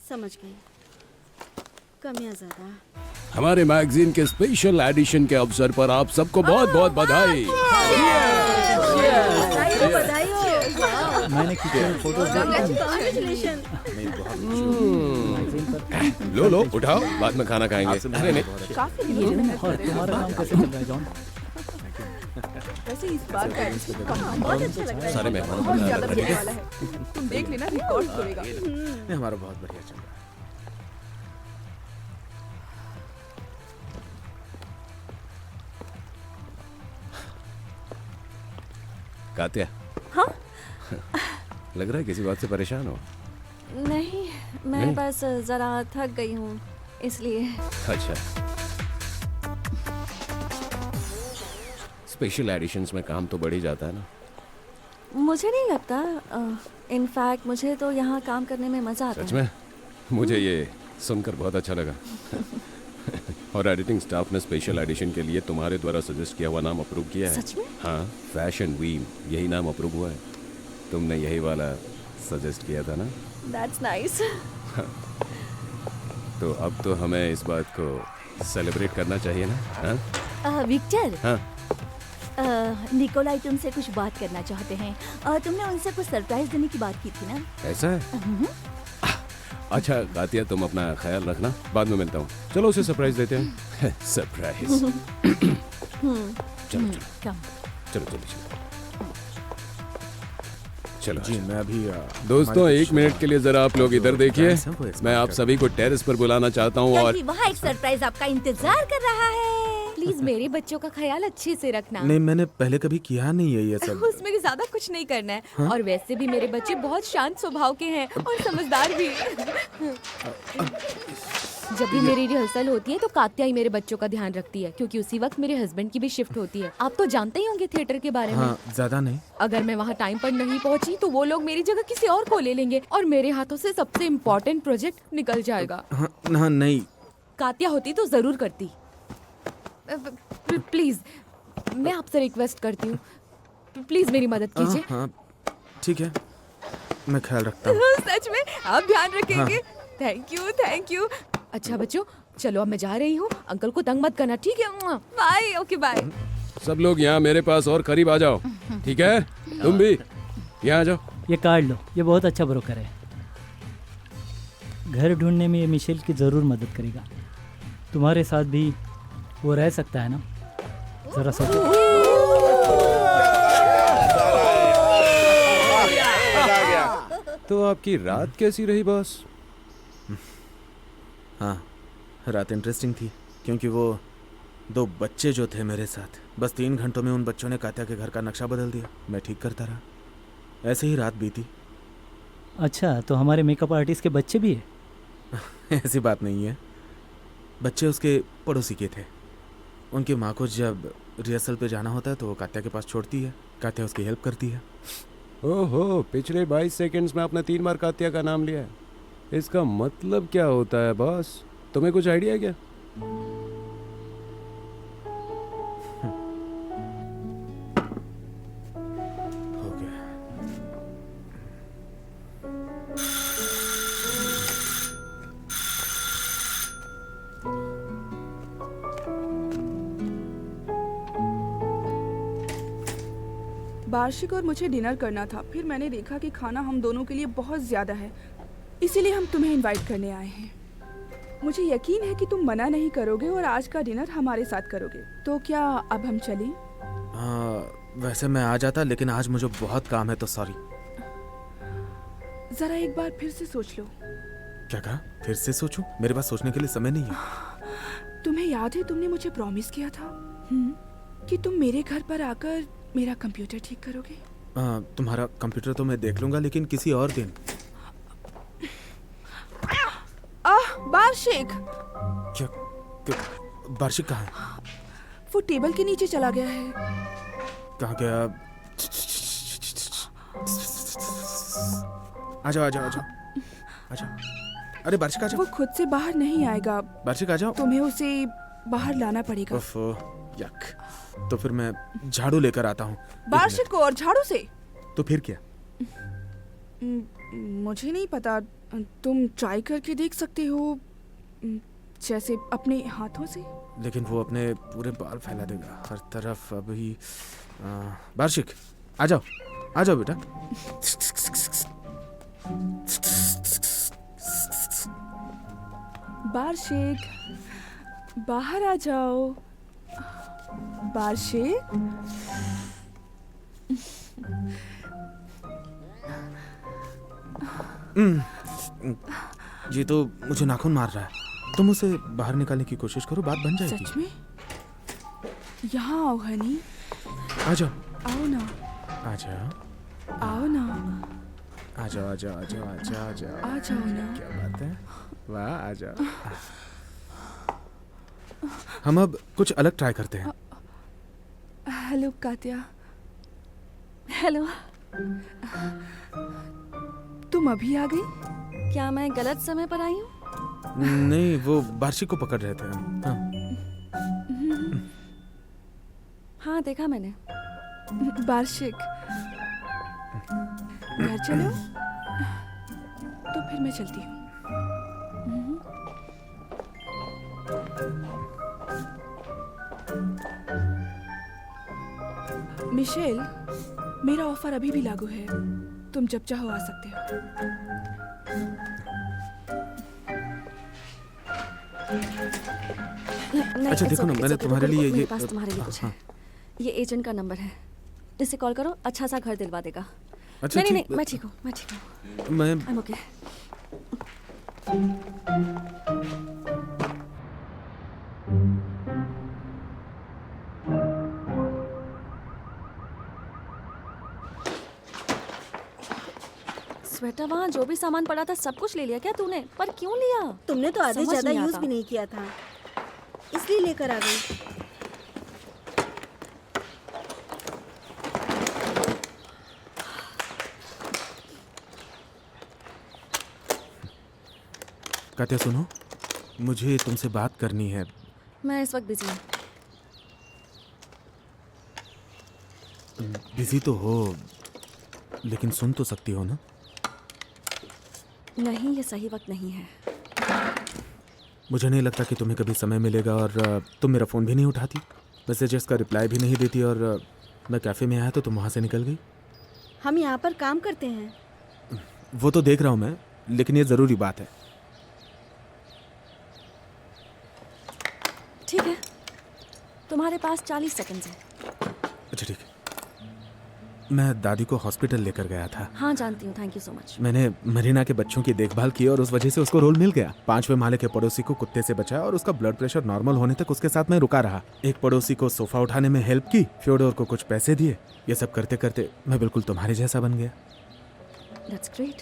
समझ गई, कम या ज्यादा। हमारे मैगजीन के स्पेशल एडिशन के अवसर पर आप सबको बहुत बहुत बधाई। बधाई हो। मैंने खींचे हुए फोटोज Congratulations। लो लो उठाओ, बाद में खाना खाएंगे। अरे नहीं, और तुम्हारा काम कैसे चल रहा है जॉन? वैसे इस बार का काम बहुत अच्छा लग रहा है। सारे मेहमानों को बहुत ध्यान ज्यादा रखना। बढ़िया वाला है। तुम देख लेना, रिकॉर्ड करेगा। नहीं, हमारा बहुत बढ़िया चल रहा है। कात्या, हाँ? लग रहा है किसी बात से परेशान हो। नहीं, मैं नहीं? बस जरा थक गई हूँ, इसलिए। अच्छा, स्पेशल एडिशंस में काम तो बढ़ ही जाता है ना। मुझे नहीं लगता। इनफैक्ट मुझे तो यहाँ काम करने में मजा आता सच है। में मुझे ये सुनकर बहुत अच्छा लगा। और एडिटिंग स्टाफ ने स्पेशल एडिशन के लिए तुम्हारे द्वारा सजेस्ट किया हुआ नाम अप्रूव किया है। सच में? हाँ, फैशन वीम, यही नाम अप्रूव हुआ है। तुमने यही वाला सजेस्ट किया था ना? That's nice. तो अब तो हमें इस बात को सेलिब्रेट करना चाहिए ना? हाँ? विक्टर, हाँ? निकोलाई तुमसे कुछ बात करना चाहते हैं। तुमने उनसे कुछ सरप्राइज देने की बात की थी ना? ऐसा है? अच्छा कातिया, तुम अपना ख्याल रखना, बाद में मिलता हूँ। चलो उसे सरप्राइज देते हैं। सरप्राइज। चलो चलो कम। चलो चलो चलो चलो। जी, मैं अभी दोस्तों, एक मिनट के लिए जरा आप लोग इधर देखिए। मैं आप सभी को टेरेस पर बुलाना चाहता हूँ और वहाँ एक सरप्राइज आपका इंतजार कर रहा है। प्लीज मेरे बच्चों का ख्याल अच्छे से रखना। नहीं, मैंने पहले कभी किया नहीं है ये सब। उसमें भी ज्यादा कुछ नहीं करना है। और वैसे भी मेरे बच्चे बहुत शांत स्वभाव के हैं और समझदार भी। जब भी मेरी रिहर्सल होती है तो कात्या ही मेरे बच्चों का ध्यान रखती है, क्योंकि उसी वक्त मेरे हस्बैंड की भी शिफ्ट होती है। आप तो जानते ही होंगे थिएटर के बारे में। हाँ, ज्यादा नहीं। अगर मैं वहाँ टाइम पर नहीं पहुँची तो वो लोग मेरी जगह किसी और को ले लेंगे और मेरे हाथों से सबसे इम्पोर्टेंट प्रोजेक्ट निकल जाएगा। हाँ, नहीं। कात्या होती तो जरूर करती। प्लीज, मैं आपसे रिक्वेस्ट करती हूँ, प्लीज मेरी मदद कीजिए। हाँ ठीक है, मैं ख्याल रखता हूँ। सच में आप ध्यान रखेंगे? Thank you. अच्छा बच्चों, चलो अब मैं जा रही हूँ, अंकल को तंग मत करना, ठीक है? बाय। Okay bye. सब लोग यहाँ मेरे पास और करीब आ जाओ, ठीक है? तुम भी यहाँ आ जाओ। ये कार्ड लो, ये बहुत अच्छा ब्रोकर है। घर ढूंढने में ये मिशेल की ज़रूर मदद करेगा। तुम्हारे साथ भी वो रह सकता है ना? ज़रा सोचो। तो आपकी रात कैसी रही बॉस? हाँ, रात इंटरेस्टिंग थी क्योंकि वो 2 बच्चे जो थे मेरे साथ, बस 3 घंटों में उन बच्चों ने कात्या के घर का नक्शा बदल दिया। मैं ठीक करता रहा, ऐसे ही रात बीती। अच्छा, तो हमारे मेकअप आर्टिस्ट के बच्चे भी हैं? ऐसी बात नहीं है, बच्चे उसके पड़ोसी के थे। उनकी माँ को जब रिहर्सल पे जाना होता है तो वो कात्या के पास छोड़ती है, कात्या उसकी हेल्प करती है। ओहो, पिछले 22 सेकंड्स में आपने 3 बार कात्या का नाम लिया है। इसका मतलब क्या होता है बॉस? तुम्हें कुछ आइडिया है क्या? हो गया। वार्षिक और मुझे डिनर करना था, फिर मैंने देखा कि खाना हम दोनों के लिए बहुत ज़्यादा है, इसीलिए हम तुम्हें इनवाइट करने आए हैं। मुझे यकीन है कि तुम मना नहीं करोगे और आज का डिनर हमारे साथ करोगे। तो क्या अब हम चलें? वैसे मैं आ जाता, लेकिन आज मुझे बहुत काम है, तो सॉरी। ज़रा एक बार फिर से सोच लो। क्या कहा? फिर से सोचूं? मेरे पास सोचने के लिए समय नहीं है। तुम्हें याद है तुमने मुझे प्रॉमिस किया था कि तुम मेरे घर पर आकर मेरा कंप्यूटर ठीक करोगे? तुम्हारा कंप्यूटर तो मैं देख लूंगा, लेकिन किसी और दिन। वार्षिक! क्या वार्षिक कहाँ है? वो टेबल के नीचे चला गया है। कहाँ गया? आ जाओ आ जाओ आ जाओ आ जाओ। अरे वार्षिक आ जाओ। वो खुद से बाहर नहीं आएगा। वार्षिक आ जाओ। तुम्हें उसे बाहर लाना पड़ेगा। ओफो, यक। तो फिर मैं झाड़ू लेकर आता हूँ। वार्षिक को और झाड़ू से? तो फिर क्या? मुझे नहीं पता, तुम ट्राई करके देख सकते हो, जैसे अपने हाथों से। लेकिन वो अपने पूरे बाल फैला देगा हर तरफ। अभी वार्षिक आ जाओ बेटा। वार्षिक बाहर आ जाओ। वार्षिक, ये तो मुझे नाखून मार रहा है। तुम उसे बाहर निकालने की कोशिश करो, बात बन जाएगी। सच में? यहाँ आओ हनी। आ जाओ। आओ ना। आ जाओ। आओ ना। आ जाओ आ जाओ आ जाओ आ जाओ आ जाओ। आ जाओ ना। क्या बात है, वाह, आ जाओ। हम अब कुछ अलग ट्राई करते हैं। हेलो कात्या। हेलो। तुम अभी आ गई? क्या मैं गलत समय पर आई हूँ? नहीं, वो वार्षिक को पकड़ रहे थे हम। हाँ, देखा मैंने। वार्षिक, घर चलो? तो फिर मैं चलती हूँ। मिशेल, मेरा ऑफर अभी भी लागू है। तुम जब चाहो आ सकते हो। नहीं, अच्छा देखो ना, मैंने तुम्हारे लिए मेरे ये पास तुम्हारे लिए कुछ है। ये एजेंट का नंबर है, इससे कॉल करो, अच्छा सा घर दिलवा देगा। अच्छा, नहीं, मैं ठीक हूँ। मैं I'm okay। स्वेटर, वहाँ जो भी सामान पड़ा था सब कुछ ले लिया क्या तूने? पर क्यों लिया? तुमने तो आधे समझ ज्यादा नहीं यूज आता। भी नहीं किया था, इसलिए लेकर आ गई। कात्या सुनो, मुझे तुमसे बात करनी है। मैं इस वक्त बिजी हूँ। बिजी तो हो, लेकिन सुन तो सकती हो ना? नहीं, ये सही वक्त नहीं है। मुझे नहीं लगता कि तुम्हें कभी समय मिलेगा, और तुम मेरा फ़ोन भी नहीं उठाती, मैसेजेस का रिप्लाई भी नहीं देती, और मैं कैफ़े में आया तो तुम वहाँ से निकल गई। हम यहाँ पर काम करते हैं। वो तो देख रहा हूँ मैं, लेकिन ये ज़रूरी बात है। ठीक है, तुम्हारे पास 40 सेकंड है। अच्छा ठीक है। मैं दादी को हॉस्पिटल लेकर गया था। हाँ जानती हूँ, थैंक यू सो मच। मैंने मरीना के बच्चों की देखभाल की और उस वजह से उसको रोल मिल गया। 5वें माले के पड़ोसी को कुत्ते से बचाया और उसका ब्लड प्रेशर नॉर्मल होने तक उसके साथ मैं रुका रहा। एक पड़ोसी को सोफा उठाने में हेल्प की, फ्योडोर को कुछ पैसे दिए। ये सब करते करते मैं बिल्कुल तुम्हारे जैसा बन गया। That's great.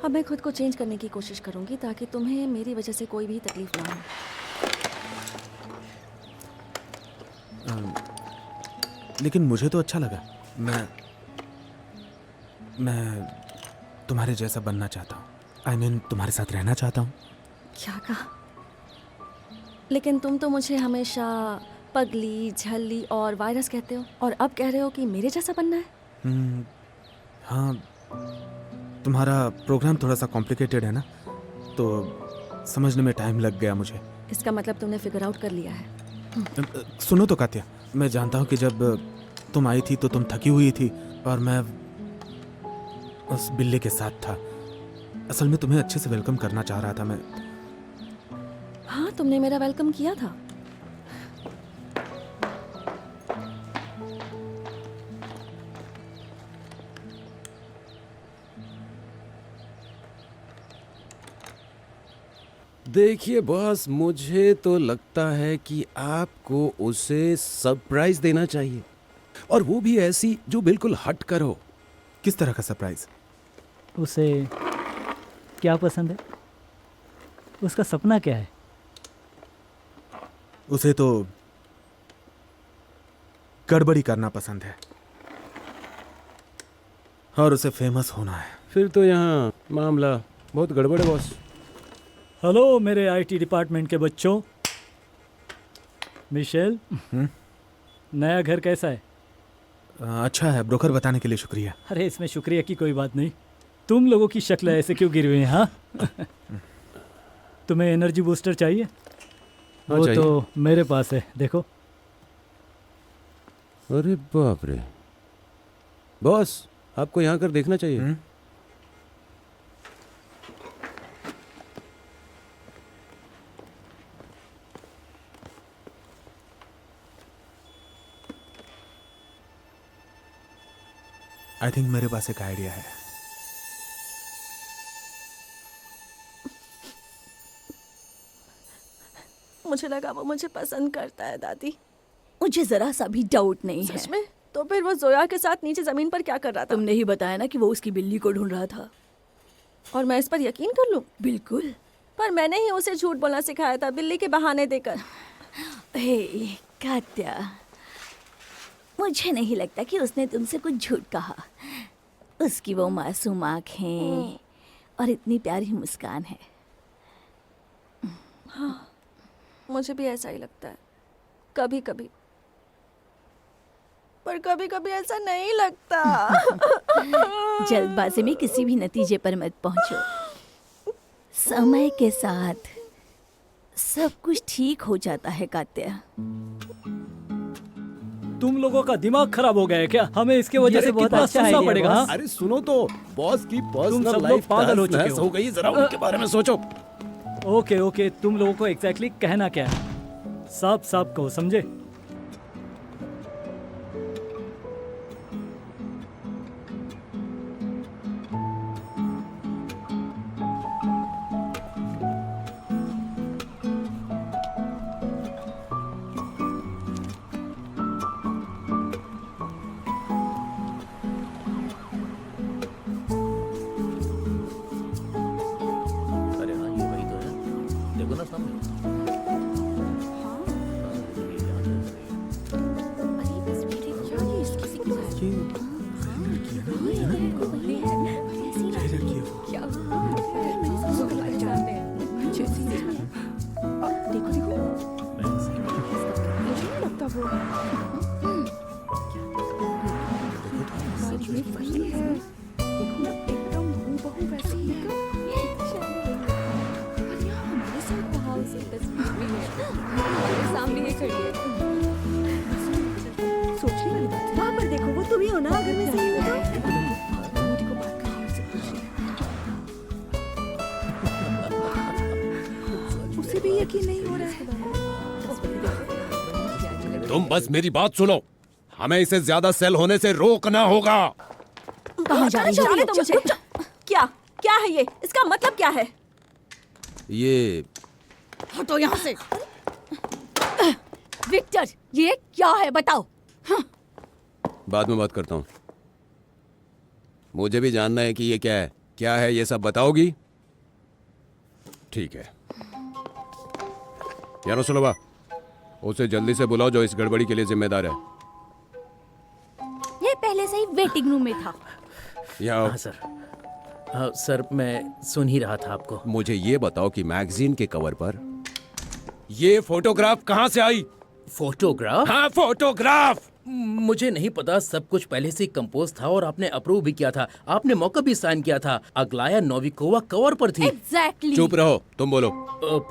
अब मैं खुद को चेंज करने की कोशिश करूंगी ताकि तुम्हें मेरी वजह से कोई भी तकलीफ ना हो। लेकिन मुझे तो अच्छा लगा। मैं तुम्हारे जैसा बनना चाहता हूँ। I mean, तुम्हारे साथ रहना चाहता हूँ। क्या कहा? लेकिन तुम तो मुझे हमेशा पगली, झल्ली और वायरस कहते हो, और अब कह रहे हो कि मेरे जैसा बनना है। हाँ, तुम्हारा प्रोग्राम थोड़ा सा कॉम्प्लिकेटेड है ना, तो समझने में टाइम लग गया मुझे। इसका मतलब तुमने फिगर आउट कर लिया है। सुनो तो कात्या, मैं जानता हूँ कि जब तुम आई थी तो तुम थकी हुई थी और मैं उस बिल्ली के साथ था। असल में तुम्हें अच्छे से वेलकम करना चाह रहा था मैं। हाँ, तुमने मेरा वेलकम किया था। देखिए बॉस, मुझे तो लगता है कि आपको उसे सरप्राइज देना चाहिए, और वो भी ऐसी जो बिल्कुल हट कर हो। किस तरह का सरप्राइज? उसे क्या पसंद है? उसका सपना क्या है? उसे तो गड़बड़ी करना पसंद है और उसे फेमस होना है। फिर तो यहाँ मामला बहुत गड़बड़ है बॉस। हेलो मेरे आईटी डिपार्टमेंट के बच्चों। मिशेल, नया घर कैसा है? अच्छा है, ब्रोकर बताने के लिए शुक्रिया। अरे इसमें शुक्रिया की कोई बात नहीं। तुम लोगों की शक्ल ऐसे क्यों गिरी हुई है? हाँ तुम्हें एनर्जी बूस्टर चाहिए? वो चाहिए। तो मेरे पास है, देखो। अरे बाप रे बॉस, आपको यहाँ कर देखना चाहिए। आई थिंक मेरे पास एक आइडिया है। मुझे लगा वो मुझे पसंद करता है दादी। मुझे जरा सा भी डाउट नहीं है। सच में? तो फिर वो जोया के साथ नीचे जमीन पर क्या कर रहा था? तुमने ही बताया ना कि वो उसकी बिल्ली को ढूंढ रहा था। और मैं इस पर यकीन कर लूं? बिल्कुल। पर मैंने ही उसे झूठ बोलना सिखाया था, बिल्ली के बहाने देकर। हे कात्या, मुझे नहीं लगता कि उसने तुमसे कुछ झूठ कहा। उसकी वो मासूम आँखें और इतनी प्यारी मुस्कान है। हाँ, मुझे भी ऐसा ही लगता है कभी कभी, पर कभी कभी ऐसा नहीं लगता। जल्दबाजी में किसी भी नतीजे पर मत पहुंचो। समय के साथ सब कुछ ठीक हो जाता है कात्या। तुम लोगों का दिमाग खराब हो गया है क्या? हमें इसके वजह से बहुत अच्छा सुनना पड़ेगा। हाँ? अरे सुनो तो, बॉस की तुम सब पर्सनल लोग लाइफ पागल हो चुके हो। हो गई, जरा उनके बारे में सोचो। ओके ओके, तुम लोगों को एग्जैक्टली कहना क्या है? साफ साफ कहो, समझे? अरे हाँ, ये वही तो है, देखो ना सामने। मुझे नहीं लगता वो ना अगर मैं सही हूँ तो उसे भी यकीन नहीं हो रहा है। तुम बस मेरी बात सुनो, हमें इसे ज्यादा सेल होने से रोकना होगा। कहाँ जा रही हो? जाने दो मुझे। क्या क्या है ये? इसका मतलब क्या है? ये हटो यहाँ से। विक्टर, ये क्या है बताओ। बाद में बात करता हूँ। मुझे भी जानना है कि ये क्या है ये सब बताओगी? ठीक है। यारोस्लावा, उसे जल्दी से बुलाओ जो इस गड़बड़ी के लिए जिम्मेदार है। ये पहले से ही वेटिंग रूम में था। यहाँ आओ। हाँ सर। सर मैं सुन ही रहा था आपको। मुझे ये बताओ कि मैगजीन के कवर पर ये फोटोग्राफ कहाँ से आई? फोटोग्राफ? हाँ, फोटोग्राफ। मुझे नहीं पता, सब कुछ पहले से कंपोज था और आपने अप्रूव भी किया था। आपने मौका भी साइन किया था। अग्लाया नोविकोवा कवर पर थी। एग्जैक्टली। चुप रहो, तुम बोलो।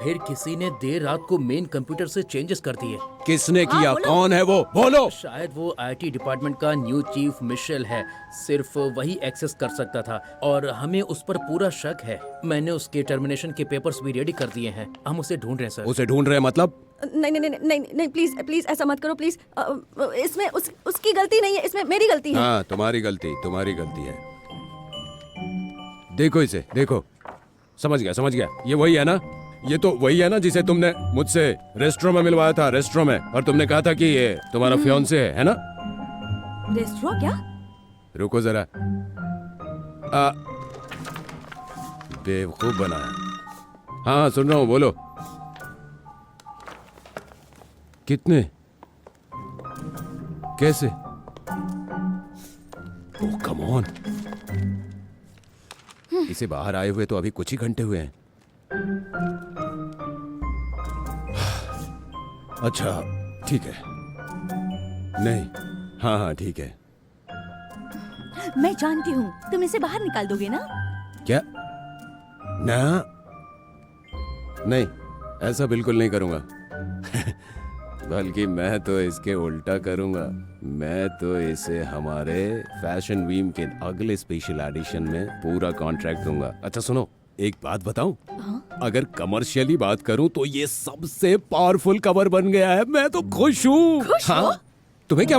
फिर किसी ने देर रात को मेन कंप्यूटर से चेंजेस कर दिए। किसने किया? कौन है वो? बोलो। शायद वो आईटी डिपार्टमेंट का न्यू चीफ मिशेल है। सिर्फ वही एक्सेस कर सकता था और हमें उस पर पूरा शक है। मैंने उसके टर्मिनेशन के पेपर्स भी रेडी कर दिए हैं। हम उसे ढूंढ रहे हैं सर। उसे ढूंढ रहे मतलब? नहीं नहीं नहीं नहीं नहीं, प्लीज प्लीज ऐसा मत करो प्लीज। इसमें उसकी गलती नहीं है, इसमें मेरी गलती है। हाँ, तुम्हारी गलती है। देखो इसे, देखो। समझ गया। ये वही है ना? ये तो वही है ना जिसे तुमने मुझसे रेस्टोरेंट में मिलवाया था, रेस्टोरेंट में, और तुमने कहा था कि ये तुम्हारा फियांसे है ना? रेस्टोरेंट क्या? रुको जरा। बेवकूफ बना है। हाँ, सुन रहा हूँ, बोलो। कितने? कैसे? ओह कम ऑन। इसे बाहर आए हुए तो अभी कुछ ही घंटे हुए हैं। अच्छा, ठीक है। नहीं, हाँ ठीक है। मैं जानती हूँ, तुम इसे बाहर निकाल दोगे ना? क्या? ना, नहीं, ऐसा बिल्कुल नहीं करूंगा। बल्कि मैं तो इसके उल्टा करूंगा। मैं तो इसे हमारे फैशन वीम के अगले स्पेशल एडिशन में पूरा कॉन्ट्रैक्ट दूंगा। अच्छा सुनो, एक बात बताऊं? अगर कमर्शियली बात करूं तो ये सबसे पावरफुल कवर बन गया है। मैं तो खुश हूँ। हाँ, तुम्हें क्या?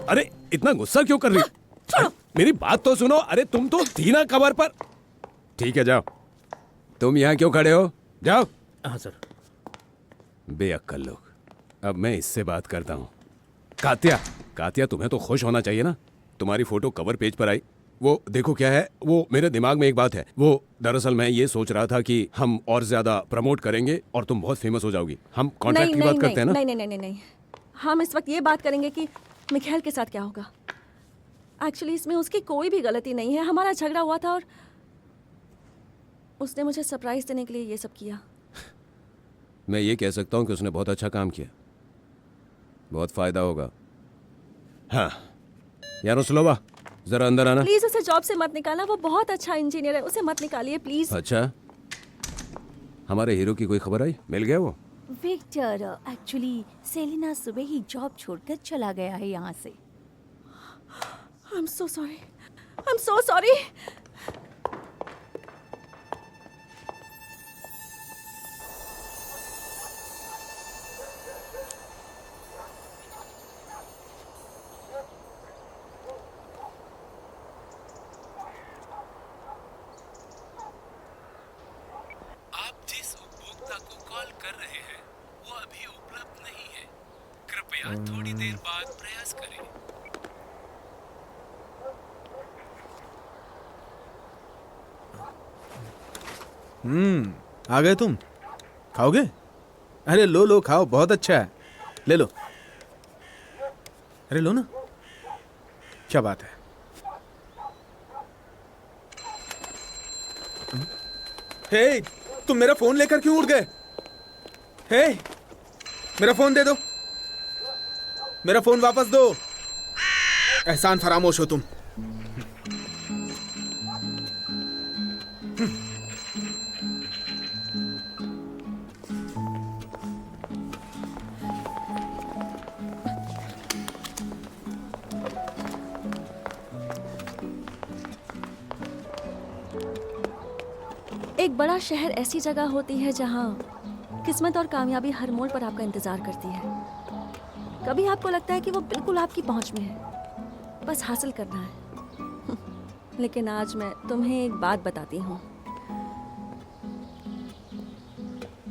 अरे इतना गुस्सा क्यों कर रही? मेरी बात तो सुनो। अरे तुम तो थी ना कवर पर। ठीक है, जाओ। तुम यहाँ क्यों खड़े हो? जाओ। हाँ सर। बेअक्कल लोग। अब मैं इससे बात करता हूँ। कात्या, तुम्हें तो खुश होना चाहिए ना। तुम्हारी फोटो कवर पेज पर आई। वो देखो क्या है, वो मेरे दिमाग में एक बात है। वो दरअसल मैं ये सोच रहा था कि हम और ज्यादा प्रमोट करेंगे और तुम बहुत फेमस हो जाओगी। हम कॉन्ट्रैक्ट की बात करते हैं ना? नहीं नहीं नहीं नहीं नहीं, हम इस वक्त ये बात करेंगे कि मिखाइल के साथ क्या होगा। एक्चुअली इसमें उसकी कोई भी गलती नहीं है। हमारा झगड़ा हुआ था और उसने मुझे सरप्राइज देने के लिए ये सब किया। मैं ये कह सकता हूँ कि उसने बहुत अच्छा काम किया। बहुत फायदा होगा। हाँ यारोस्लावा, जरा अंदर आना। प्लीज उसे जॉब से मत निकालना। वो बहुत अच्छा इंजीनियर है, उसे मत निकालिए प्लीज। अच्छा, हमारे हीरो की कोई खबर आई? मिल गया वो? विक्टर, एक्चुअली सेलिना सुबह ही जॉब छोड़कर चला गया है यहाँ से। I'm so sorry. I'm so sorry. आप जिस उपभोक्ता को कॉल कर रहे हैं वो अभी उपलब्ध नहीं है। कृपया थोड़ी देर बाद प्रयास करें। आ गए तुम? खाओगे? अरे लो लो, खाओ, बहुत अच्छा है। ले लो। अरे लो ना। क्या बात है? हे, तुम मेरा फोन लेकर क्यों उड़ गए? हे, मेरा फोन दे दो। मेरा फोन वापस दो। एहसान फरामोश हो तुम। एक बड़ा शहर ऐसी जगह होती है जहाँ किस्मत और कामयाबी हर मोड़ पर आपका इंतजार करती है। कभी आपको लगता है कि वो बिल्कुल आपकी पहुंच में है, बस हासिल करना है। लेकिन आज मैं तुम्हें एक बात बताती हूँ।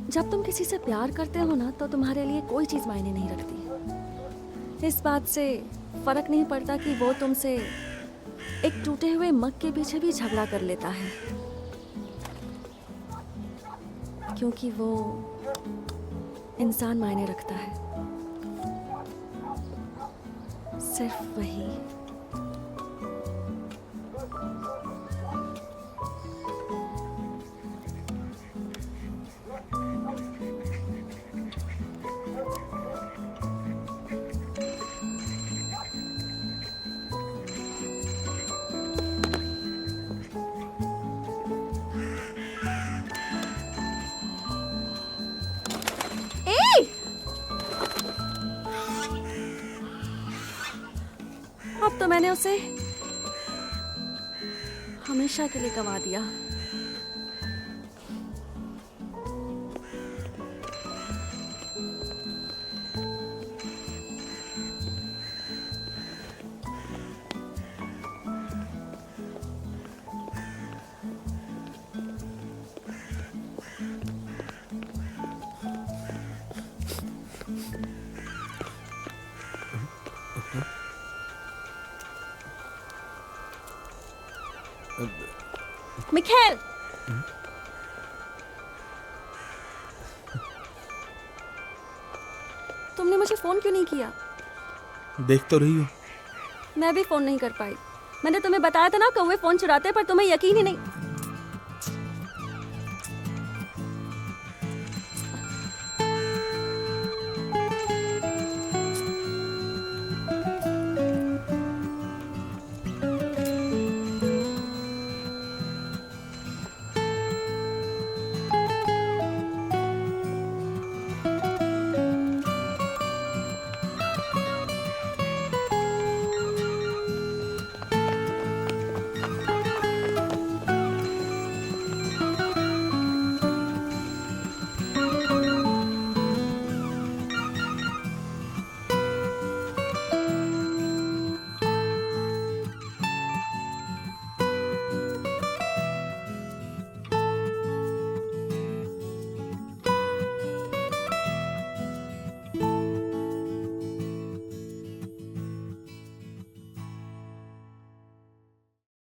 जब तुम किसी से प्यार करते हो ना, तो तुम्हारे लिए कोई चीज़ मायने नहीं रखती। इस बात से फर्क नहीं पड़ता कि वो तुमसे एक टूटे हुए मग के पीछे भी झगड़ा कर लेता है, क्योंकि वो इंसान मायने रखता है, सिर्फ वही। अब तो मैंने उसे हमेशा के लिए गंवा दिया। मिखेल, तुमने मुझे फोन क्यों नहीं किया? देख तो रही हो। मैं भी फोन नहीं कर पाई। मैंने तुम्हें बताया था ना, कौवे फोन चुराते हैं, पर तुम्हें यकीन ही नहीं।